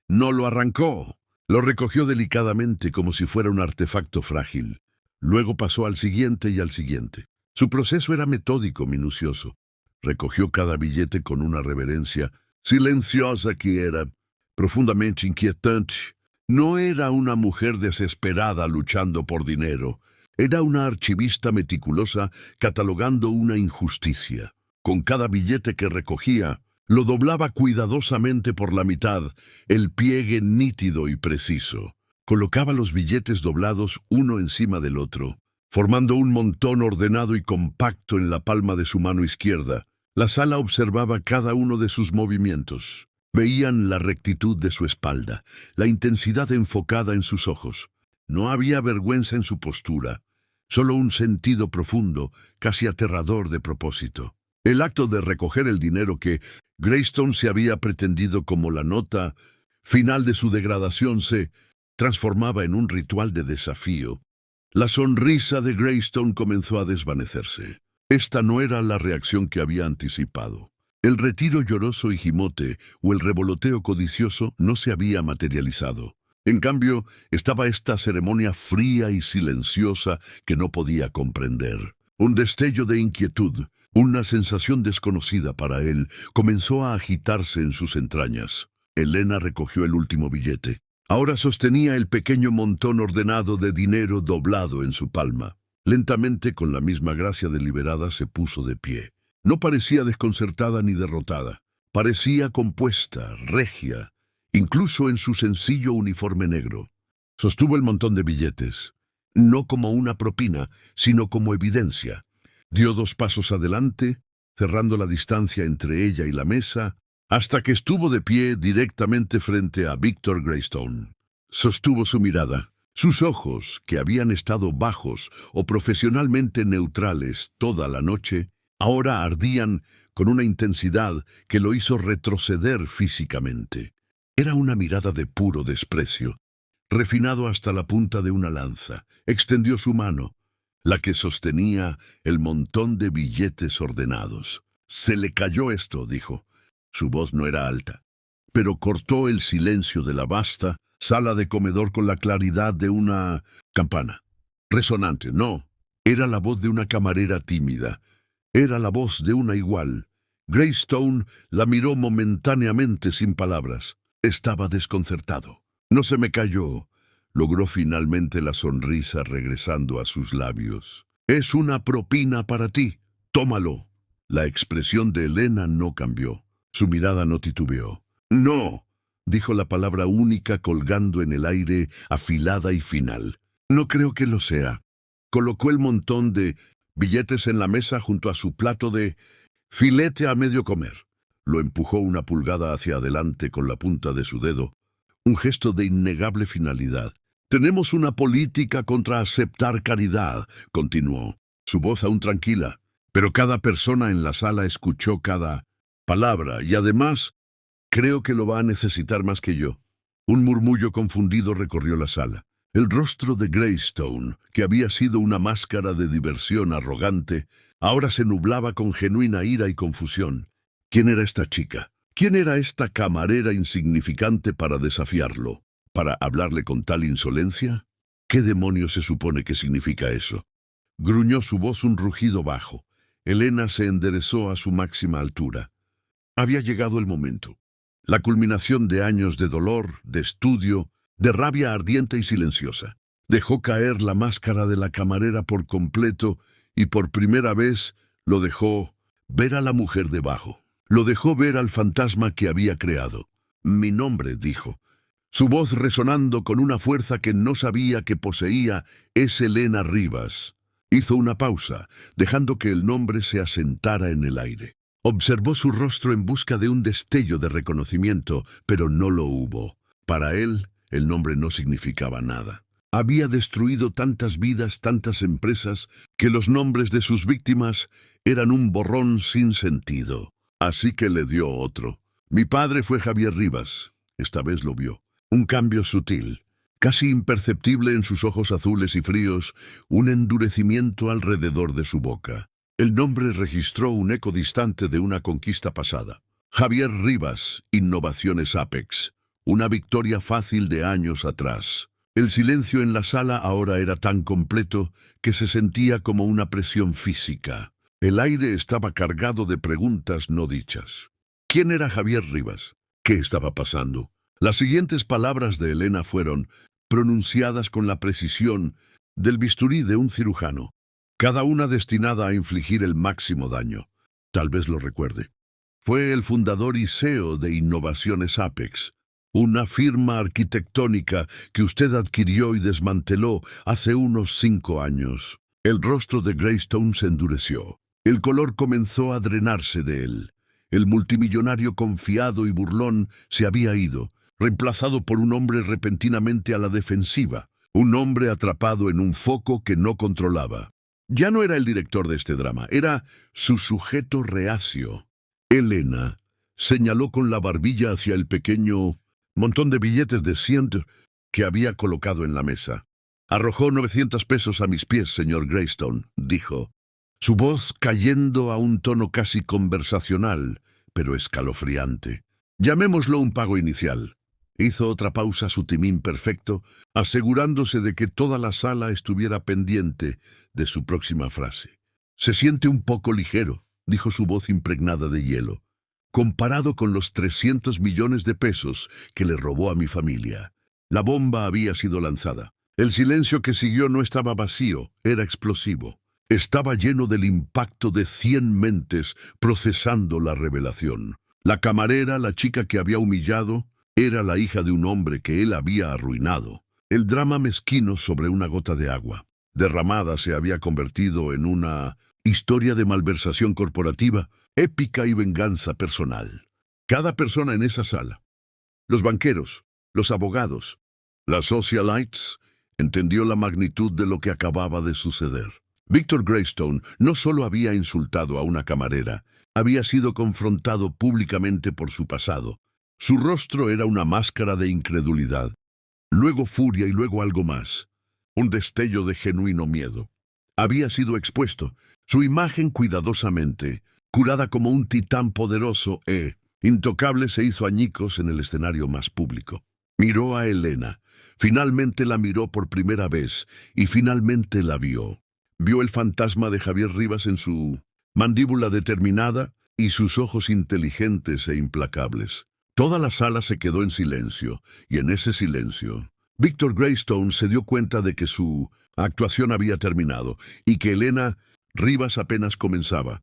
No lo arrancó. Lo recogió delicadamente como si fuera un artefacto frágil. Luego pasó al siguiente y al siguiente. Su proceso era metódico, minucioso. Recogió cada billete con una reverencia silenciosa que era profundamente inquietante. No era una mujer desesperada luchando por dinero. Era una archivista meticulosa catalogando una injusticia. Con cada billete que recogía, lo doblaba cuidadosamente por la mitad, el pliegue nítido y preciso. Colocaba los billetes doblados uno encima del otro, formando un montón ordenado y compacto en la palma de su mano izquierda. La sala observaba cada uno de sus movimientos. Veían la rectitud de su espalda, la intensidad enfocada en sus ojos. No había vergüenza en su postura, solo un sentido profundo, casi aterrador de propósito. El acto de recoger el dinero que Greystone se había pretendido como la nota final de su degradación se transformaba en un ritual de desafío. La sonrisa de Greystone comenzó a desvanecerse. Esta no era la reacción que había anticipado. El retiro lloroso y gimote o el revoloteo codicioso no se había materializado. En cambio, estaba esta ceremonia fría y silenciosa que no podía comprender. Un destello de inquietud, una sensación desconocida para él, comenzó a agitarse en sus entrañas. Elena recogió el último billete. Ahora sostenía el pequeño montón ordenado de dinero doblado en su palma. Lentamente, con la misma gracia deliberada, se puso de pie. No parecía desconcertada ni derrotada. Parecía compuesta, regia, incluso en su sencillo uniforme negro. Sostuvo el montón de billetes, no como una propina, sino como evidencia. Dio 2 pasos adelante, cerrando la distancia entre ella y la mesa, hasta que estuvo de pie directamente frente a Víctor Greystone. Sostuvo su mirada. Sus ojos, que habían estado bajos o profesionalmente neutrales toda la noche, ahora ardían con una intensidad que lo hizo retroceder físicamente. Era una mirada de puro desprecio, refinado hasta la punta de una lanza. Extendió su mano, la que sostenía el montón de billetes ordenados. «Se le cayó esto», dijo. Su voz no era alta, pero cortó el silencio de la vasta sala de comedor con la claridad de una campana. Resonante, no. Era la voz de una camarera tímida. Era la voz de una igual. Greystone la miró momentáneamente sin palabras. Estaba desconcertado. «No se me cayó», logró finalmente la sonrisa regresando a sus labios. «Es una propina para ti. Tómalo». La expresión de Elena no cambió. Su mirada no titubeó. «No», dijo la palabra única colgando en el aire, afilada y final. «No creo que lo sea». Colocó el montón de billetes en la mesa junto a su plato de filete a medio comer. Lo empujó una pulgada hacia adelante con la punta de su dedo, un gesto de innegable finalidad. «Tenemos una política contra aceptar caridad», continuó, su voz aún tranquila, pero cada persona en la sala escuchó cada palabra y además creo que lo va a necesitar más que yo. Un murmullo confundido recorrió la sala. El rostro de Greystone, que había sido una máscara de diversión arrogante, ahora se nublaba con genuina ira y confusión. ¿Quién era esta chica? ¿Quién era esta camarera insignificante para desafiarlo? ¿Para hablarle con tal insolencia? ¿Qué demonios se supone que significa eso? Gruñó su voz un rugido bajo. Elena se enderezó a su máxima altura. Había llegado el momento. La culminación de años de dolor, de estudio, de rabia ardiente y silenciosa. Dejó caer la máscara de la camarera por completo y por primera vez lo dejó ver a la mujer debajo. Lo dejó ver al fantasma que había creado. Mi nombre, dijo. Su voz resonando con una fuerza que no sabía que poseía, es Elena Rivas. Hizo una pausa, dejando que el nombre se asentara en el aire. Observó su rostro en busca de un destello de reconocimiento, pero no lo hubo. Para él, el nombre no significaba nada. Había destruido tantas vidas, tantas empresas, que los nombres de sus víctimas eran un borrón sin sentido. Así que le dio otro. Mi padre fue Javier Rivas. Esta vez lo vio. Un cambio sutil, casi imperceptible en sus ojos azules y fríos, un endurecimiento alrededor de su boca. El nombre registró un eco distante de una conquista pasada. Javier Rivas, Innovaciones Apex. Una victoria fácil de años atrás. El silencio en la sala ahora era tan completo que se sentía como una presión física. El aire estaba cargado de preguntas no dichas. ¿Quién era Javier Rivas? ¿Qué estaba pasando? Las siguientes palabras de Elena fueron pronunciadas con la precisión del bisturí de un cirujano, cada una destinada a infligir el máximo daño. Tal vez lo recuerde. Fue el fundador y CEO de Innovaciones Apex, una firma arquitectónica que usted adquirió y desmanteló hace unos 5 años. El rostro de Greystone se endureció. El color comenzó a drenarse de él. El multimillonario confiado y burlón se había ido, reemplazado por un hombre repentinamente a la defensiva, un hombre atrapado en un foco que no controlaba. Ya no era el director de este drama, era su sujeto reacio. Elena señaló con la barbilla hacia el pequeño montón de billetes de 100 que había colocado en la mesa. Arrojó 900 pesos a mis pies, señor Greystone, dijo, su voz cayendo a un tono casi conversacional, pero escalofriante. Llamémoslo un pago inicial. Hizo otra pausa su timín perfecto, asegurándose de que toda la sala estuviera pendiente de su próxima frase. Se siente un poco ligero, dijo su voz impregnada de hielo, comparado con los 300 millones de pesos que le robó a mi familia. La bomba había sido lanzada. El silencio que siguió no estaba vacío, era explosivo. Estaba lleno del impacto de 100 mentes procesando la revelación. La camarera, la chica que había humillado, era la hija de un hombre que él había arruinado. El drama mezquino sobre una gota de agua derramada se había convertido en una historia de malversación corporativa, épica y venganza personal. Cada persona en esa sala, los banqueros, los abogados, las socialites, entendió la magnitud de lo que acababa de suceder. Victor Greystone no solo había insultado a una camarera, había sido confrontado públicamente por su pasado. Su rostro era una máscara de incredulidad, luego furia y luego algo más, un destello de genuino miedo. Había sido expuesto, su imagen cuidadosamente, curada como un titán poderoso intocable, se hizo añicos en el escenario más público. Miró a Elena, finalmente la miró por primera vez y finalmente la vio. Vio el fantasma de Javier Rivas en su mandíbula determinada y sus ojos inteligentes e implacables. Toda la sala se quedó en silencio, y en ese silencio, Victor Greystone se dio cuenta de que su actuación había terminado y que Elena Rivas apenas comenzaba.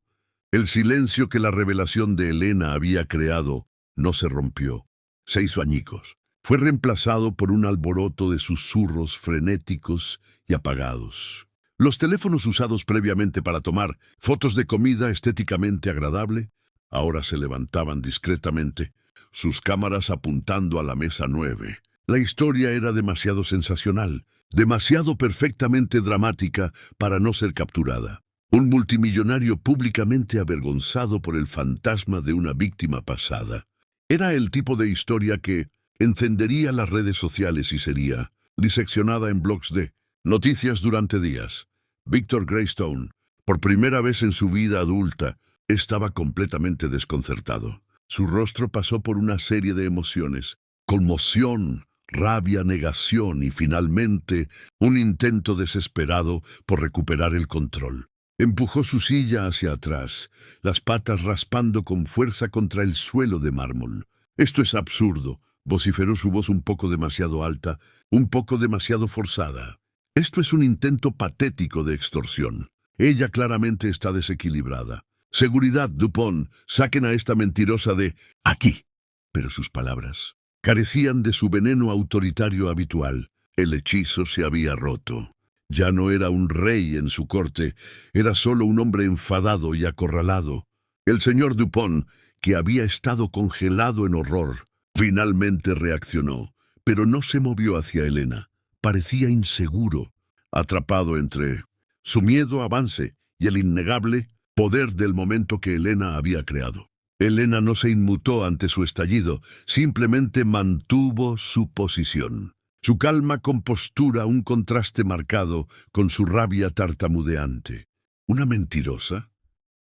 El silencio que la revelación de Elena había creado no se rompió, se hizo añicos. Fue reemplazado por un alboroto de susurros frenéticos y apagados. Los teléfonos usados previamente para tomar fotos de comida estéticamente agradable ahora se levantaban discretamente, sus cámaras apuntando a la mesa 9. La historia era demasiado sensacional, demasiado perfectamente dramática para no ser capturada. Un multimillonario públicamente avergonzado por el fantasma de una víctima pasada. Era el tipo de historia que encendería las redes sociales y sería diseccionada en blogs de noticias durante días. Victor Greystone, por primera vez en su vida adulta, estaba completamente desconcertado. Su rostro pasó por una serie de emociones: conmoción, rabia, negación y finalmente un intento desesperado por recuperar el control. Empujó su silla hacia atrás, las patas raspando con fuerza contra el suelo de mármol. «Esto es absurdo», vociferó su voz un poco demasiado alta, un poco demasiado forzada. «Esto es un intento patético de extorsión. Ella claramente está desequilibrada. Seguridad, Dupont, saquen a esta mentirosa de aquí. Pero sus palabras carecían de su veneno autoritario habitual. El hechizo se había roto. Ya no era un rey en su corte, era solo un hombre enfadado y acorralado. El señor Dupont, que había estado congelado en horror, finalmente reaccionó, pero no se movió hacia Helena. Parecía inseguro, atrapado entre su miedo avance y el innegable poder del momento que Helena había creado. Helena no se inmutó ante su estallido, simplemente mantuvo su posición. Su calma compostura, un contraste marcado con su rabia tartamudeante. ¿Una mentirosa?,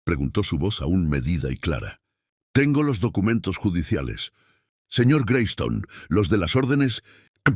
preguntó su voz aún medida y clara. Tengo los documentos judiciales. Señor Greystone, los de las órdenes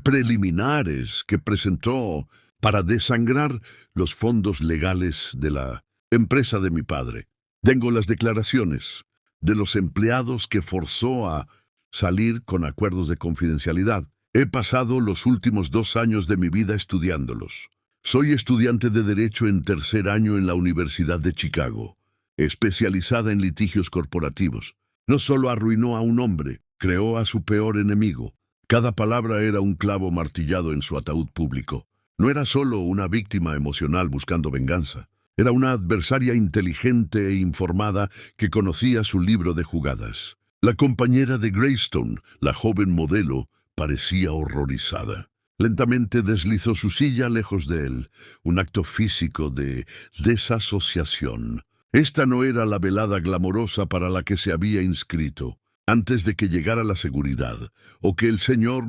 preliminares que presentó para desangrar los fondos legales de la empresa de mi padre. Tengo las declaraciones de los empleados que forzó a salir con acuerdos de confidencialidad. He pasado los últimos 2 años de mi vida estudiándolos. Soy estudiante de Derecho en 3er año en la Universidad de Chicago, especializada en litigios corporativos. No solo arruinó a un hombre, creó a su peor enemigo. Cada palabra era un clavo martillado en su ataúd público. No era solo una víctima emocional buscando venganza. Era una adversaria inteligente e informada que conocía su libro de jugadas. La compañera de Greystone, la joven modelo, parecía horrorizada. Lentamente deslizó su silla lejos de él, un acto físico de desasociación. Esta no era la velada glamorosa para la que se había inscrito. Antes de que llegara la seguridad, o que el señor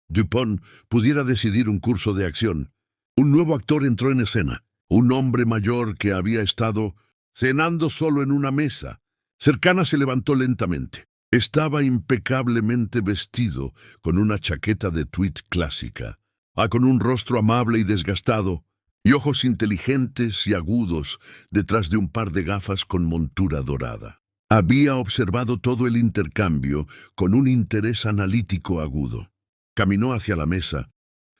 Dupont pudiera decidir un curso de acción, un nuevo actor entró en escena. Un hombre mayor que había estado cenando solo en una mesa cercana se levantó lentamente. Estaba impecablemente vestido, con una chaqueta de tweed clásica, con un rostro amable y desgastado, y ojos inteligentes y agudos detrás de un par de gafas con montura dorada. Había observado todo el intercambio con un interés analítico agudo. Caminó hacia la mesa,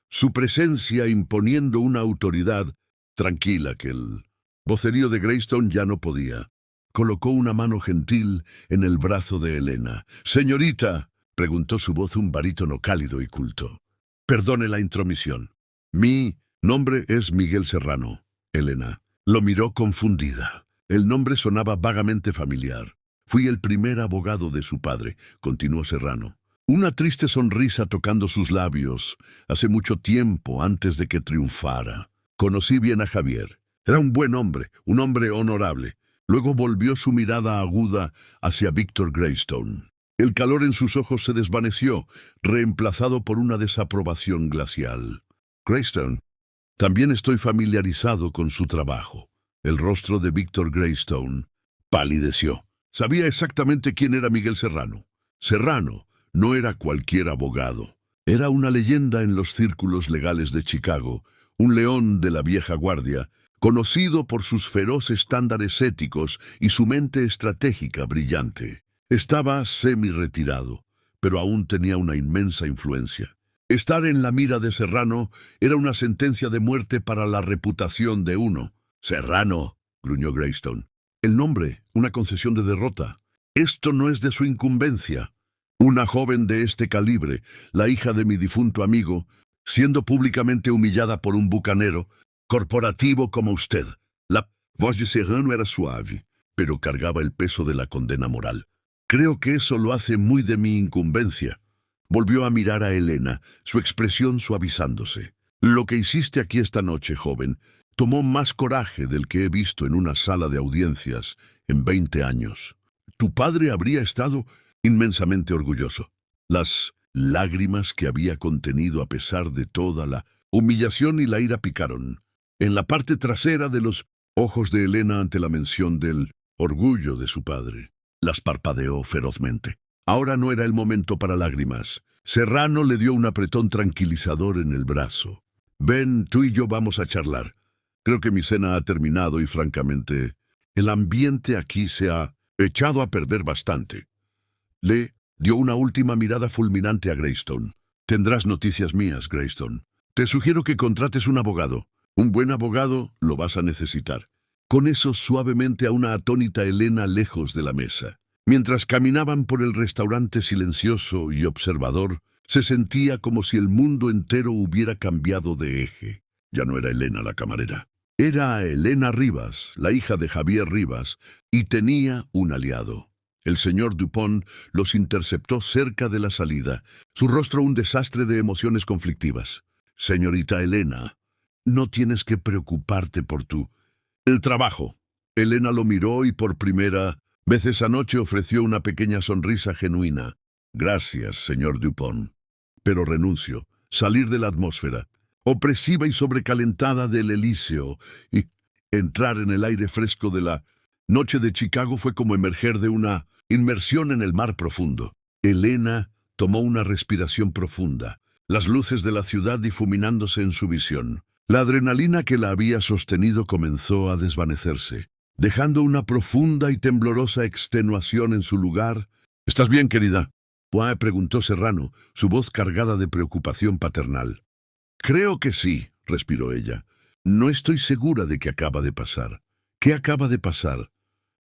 su presencia imponiendo una autoridad tranquila que el vocerío de Greystone ya no podía. Colocó una mano gentil en el brazo de Helena. «Señorita», preguntó su voz un barítono cálido y culto. «Perdone la intromisión. Mi nombre es Miguel Serrano». Helena lo miró confundida. El nombre sonaba vagamente familiar. «Fui el primer abogado de su padre», continuó Serrano. Una triste sonrisa tocando sus labios, hace mucho tiempo antes de que triunfara. Conocí bien a Javier. Era un buen hombre, un hombre honorable. Luego volvió su mirada aguda hacia Victor Greystone. El calor en sus ojos se desvaneció, reemplazado por una desaprobación glacial. «Greystone, también estoy familiarizado con su trabajo». El rostro de Victor Greystone palideció. Sabía exactamente quién era Miguel Serrano. Serrano no era cualquier abogado. Era una leyenda en los círculos legales de Chicago, un león de la vieja guardia, conocido por sus feroces estándares éticos y su mente estratégica brillante. Estaba semi-retirado, pero aún tenía una inmensa influencia. Estar en la mira de Serrano era una sentencia de muerte para la reputación de uno. «Serrano», gruñó Greystone. «El nombre, una concesión de derrota. Esto no es de su incumbencia. Una joven de este calibre, la hija de mi difunto amigo, siendo públicamente humillada por un bucanero corporativo como usted». La voz de Serrano era suave, pero cargaba el peso de la condena moral. «Creo que eso lo hace muy de mi incumbencia». Volvió a mirar a Helena, su expresión suavizándose. «Lo que hiciste aquí esta noche, joven, tomó más coraje del que he visto en una sala de audiencias en 20 años. Tu padre habría estado inmensamente orgulloso». Las lágrimas que había contenido a pesar de toda la humillación y la ira picaron en la parte trasera de los ojos de Helena ante la mención del orgullo de su padre. Las parpadeó ferozmente. Ahora no era el momento para lágrimas. Serrano le dio un apretón tranquilizador en el brazo. «Ven, tú y yo vamos a charlar. Creo que mi cena ha terminado y, francamente, el ambiente aquí se ha echado a perder bastante». Le dio una última mirada fulminante a Greystone. «Tendrás noticias mías, Greystone. Te sugiero que contrates un abogado. Un buen abogado lo vas a necesitar. con eso suavemente a una atónita Elena lejos de la mesa. Mientras caminaban por el restaurante silencioso y observador, se sentía como si el mundo entero hubiera cambiado de eje. Ya no era Elena la camarera. Era Elena Rivas, la hija de Javier Rivas, y tenía un aliado. El señor Dupont los interceptó cerca de la salida, su rostro un desastre de emociones conflictivas. «Señorita Elena, no tienes que preocuparte por el trabajo». Elena lo miró y por primera vez esa noche ofreció una pequeña sonrisa genuina. «Gracias, señor Dupont. Pero renuncio. Salir de la atmósfera opresiva y sobrecalentada del Elíseo y entrar en el aire fresco de la noche de Chicago fue como emerger de una inmersión en el mar profundo». Elena tomó una respiración profunda, las luces de la ciudad difuminándose en su visión. La adrenalina que la había sostenido comenzó a desvanecerse, dejando una profunda y temblorosa extenuación en su lugar. «¿Estás bien, querida?», preguntó Serrano, su voz cargada de preocupación paternal. «Creo que sí», respiró ella. «No estoy segura de qué acaba de pasar». «¿Qué acaba de pasar?»,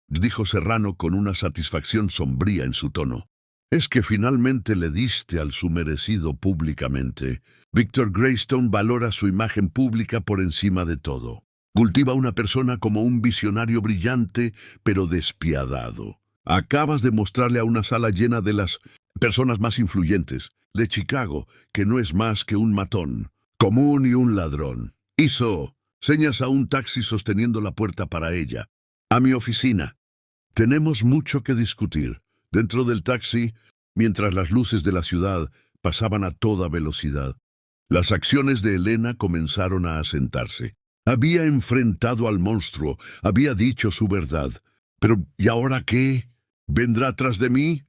dijo Serrano con una satisfacción sombría en su tono. «Es que finalmente le diste al su merecido públicamente. Victor Greystone valora su imagen pública por encima de todo. Cultiva a una persona como un visionario brillante, pero despiadado. Acabas de mostrarle a una sala llena de las personas más influyentes de Chicago que no es más que un matón común y un ladrón». Hizo señas a un taxi sosteniendo la puerta para ella. «A mi oficina. Tenemos mucho que discutir». Dentro del taxi, mientras las luces de la ciudad pasaban a toda velocidad, las acciones de Elena comenzaron a asentarse. Había enfrentado al monstruo, había dicho su verdad. «Pero, ¿y ahora qué? ¿Vendrá tras de mí?»,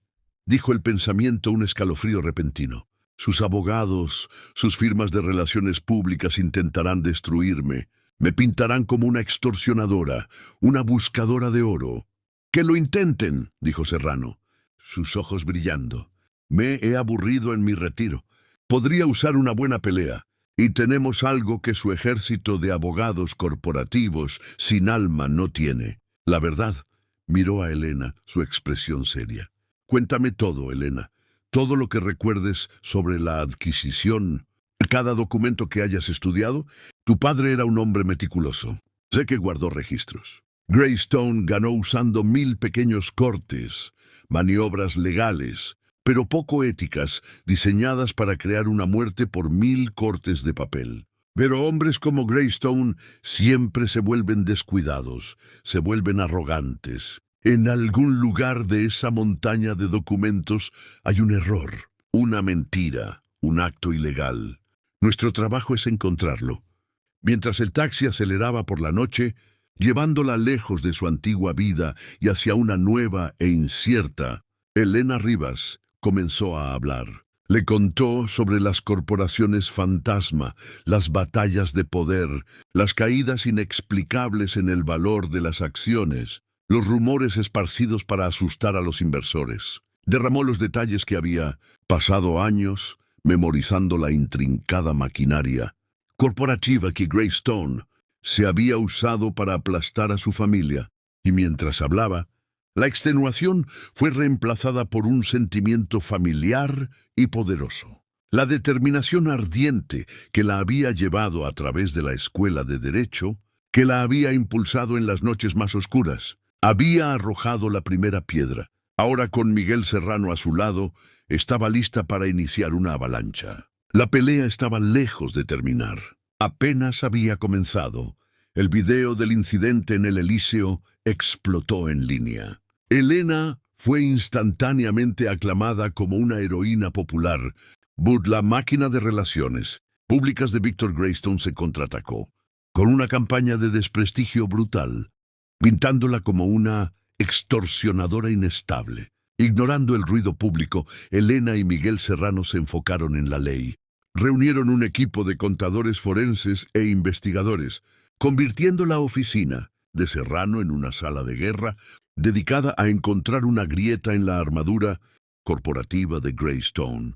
dijo el pensamiento, un escalofrío repentino. «Sus abogados, sus firmas de relaciones públicas intentarán destruirme. Me pintarán como una extorsionadora, una buscadora de oro». «Que lo intenten», dijo Serrano, sus ojos brillando. «Me he aburrido en mi retiro. Podría usar una buena pelea. Y tenemos algo que su ejército de abogados corporativos sin alma no tiene». «La verdad», miró a Elena, su expresión seria. «Cuéntame todo, Elena. Todo lo que recuerdes sobre la adquisición, cada documento que hayas estudiado. Tu padre era un hombre meticuloso. Sé que guardó registros. Greystone ganó usando 1000 pequeños cortes, maniobras legales, pero poco éticas, diseñadas para crear una muerte por 1000 cortes de papel. Pero hombres como Greystone siempre se vuelven descuidados, se vuelven arrogantes. En algún lugar de esa montaña de documentos hay un error, una mentira, un acto ilegal. Nuestro trabajo es encontrarlo». Mientras el taxi aceleraba por la noche, llevándola lejos de su antigua vida y hacia una nueva e incierta, Elena Rivas comenzó a hablar. Le contó sobre las corporaciones fantasma, las batallas de poder, las caídas inexplicables en el valor de las acciones, los rumores esparcidos para asustar a los inversores. Derramó los detalles que había pasado años memorizando la intrincada maquinaria corporativa que Greystone se había usado para aplastar a su familia, y mientras hablaba, la extenuación fue reemplazada por un sentimiento familiar y poderoso. La determinación ardiente que la había llevado a través de la escuela de Derecho, que la había impulsado en las noches más oscuras, había arrojado la primera piedra. Ahora, con Miguel Serrano a su lado, estaba lista para iniciar una avalancha. La pelea estaba lejos de terminar. Apenas había comenzado. El video del incidente en el Elíseo explotó en línea. Elena fue instantáneamente aclamada como una heroína popular. But la máquina de relaciones públicas de Victor Greystone se contraatacó, con una campaña de desprestigio brutal, pintándola como una extorsionadora inestable. Ignorando el ruido público, Elena y Miguel Serrano se enfocaron en la ley. Reunieron un equipo de contadores forenses e investigadores, convirtiendo la oficina de Serrano en una sala de guerra dedicada a encontrar una grieta en la armadura corporativa de Greystone.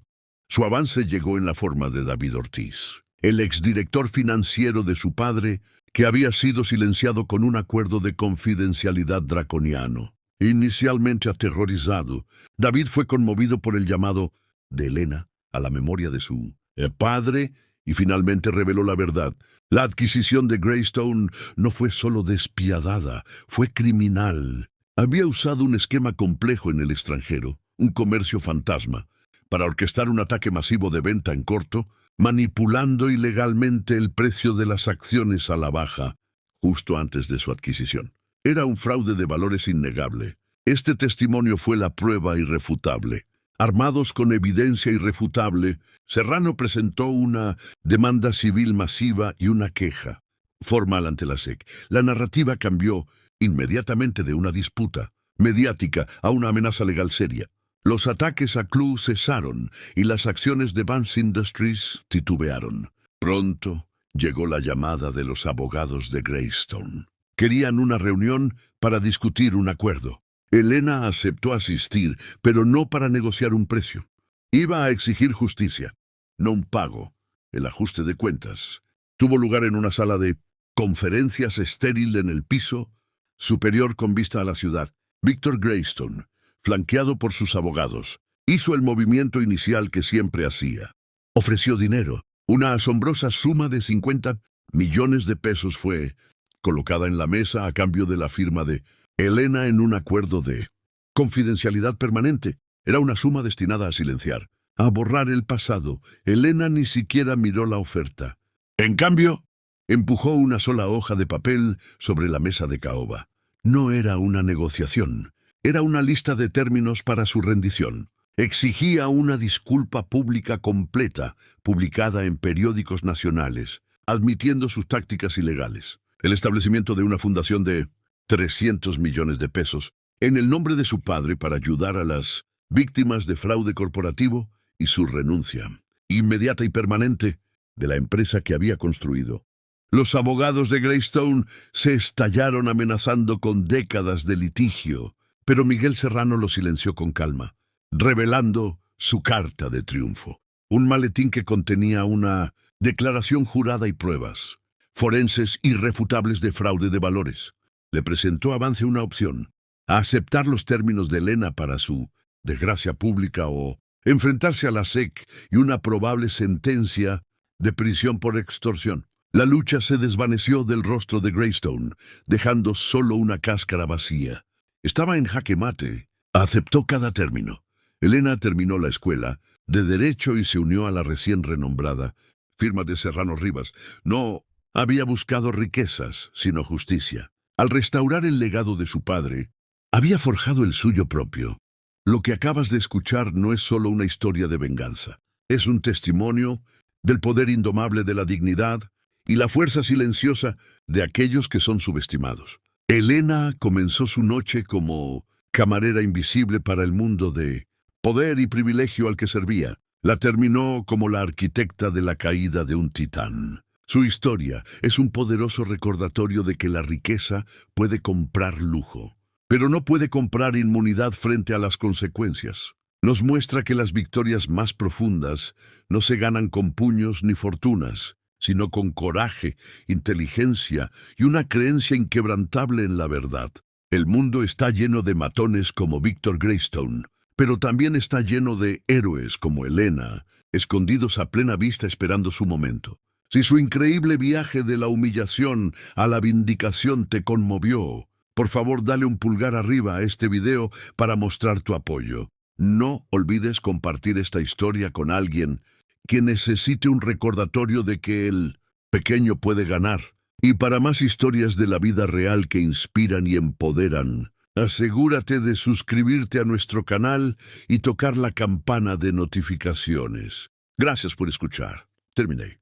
Su avance llegó en la forma de David Ortiz, el exdirector financiero de su padre, que había sido silenciado con un acuerdo de confidencialidad draconiano. Inicialmente aterrorizado, David fue conmovido por el llamado de Elena a la memoria de su padre y finalmente reveló la verdad. La adquisición de Greystone no fue solo despiadada, fue criminal. Había usado un esquema complejo en el extranjero, un comercio fantasma, para orquestar un ataque masivo de venta en corto, manipulando ilegalmente el precio de las acciones a la baja, justo antes de su adquisición. Era un fraude de valores innegable. Este testimonio fue la prueba irrefutable. Armados con evidencia irrefutable, Serrano presentó una demanda civil masiva y una queja formal ante la SEC. La narrativa cambió inmediatamente de una disputa mediática a una amenaza legal seria. Los ataques a Clue cesaron y las acciones de Vance Industries titubearon. Pronto llegó la llamada de los abogados de Greystone. Querían una reunión para discutir un acuerdo. Elena aceptó asistir, pero no para negociar un precio. Iba a exigir justicia, no un pago. El ajuste de cuentas tuvo lugar en una sala de conferencias estéril en el piso superior con vista a la ciudad. Victor Greystone, flanqueado por sus abogados, hizo el movimiento inicial que siempre hacía. Ofreció dinero. Una asombrosa suma de 50 millones de pesos fue colocada en la mesa a cambio de la firma de Elena en un acuerdo de confidencialidad permanente. Era una suma destinada a silenciar, a borrar el pasado. Elena ni siquiera miró la oferta. En cambio, empujó una sola hoja de papel sobre la mesa de caoba. No era una negociación, era una lista de términos para su rendición. Exigía una disculpa pública completa, publicada en periódicos nacionales, admitiendo sus tácticas ilegales. El establecimiento de una fundación de 300 millones de pesos en el nombre de su padre para ayudar a las víctimas de fraude corporativo y su renuncia, inmediata y permanente, de la empresa que había construido. Los abogados de Greystone se estallaron amenazando con décadas de litigio, pero Miguel Serrano lo silenció con calma, revelando su carta de triunfo. Un maletín que contenía una declaración jurada y pruebas forenses irrefutables de fraude de valores. Le presentó a Vance una opción: aceptar los términos de Elena para su desgracia pública o enfrentarse a la SEC y una probable sentencia de prisión por extorsión. La lucha se desvaneció del rostro de Greystone, dejando solo una cáscara vacía. Estaba en jaque mate. Aceptó cada término. Elena terminó la escuela de Derecho y se unió a la recién renombrada firma de Serrano Rivas. No había buscado riquezas, sino justicia. Al restaurar el legado de su padre, había forjado el suyo propio. Lo que acabas de escuchar no es solo una historia de venganza. Es un testimonio del poder indomable de la dignidad y la fuerza silenciosa de aquellos que son subestimados. Elena comenzó su noche como camarera invisible para el mundo de poder y privilegio al que servía. La terminó como la arquitecta de la caída de un titán. Su historia es un poderoso recordatorio de que la riqueza puede comprar lujo, pero no puede comprar inmunidad frente a las consecuencias. Nos muestra que las victorias más profundas no se ganan con puños ni fortunas, sino con coraje, inteligencia y una creencia inquebrantable en la verdad. El mundo está lleno de matones como Victor Greystone, pero también está lleno de héroes como Elena, escondidos a plena vista esperando su momento. Si su increíble viaje de la humillación a la vindicación te conmovió, por favor dale un pulgar arriba a este video para mostrar tu apoyo. No olvides compartir esta historia con alguien que necesite un recordatorio de que el pequeño puede ganar. Y para más historias de la vida real que inspiran y empoderan, asegúrate de suscribirte a nuestro canal y tocar la campana de notificaciones. Gracias por escuchar. Terminé.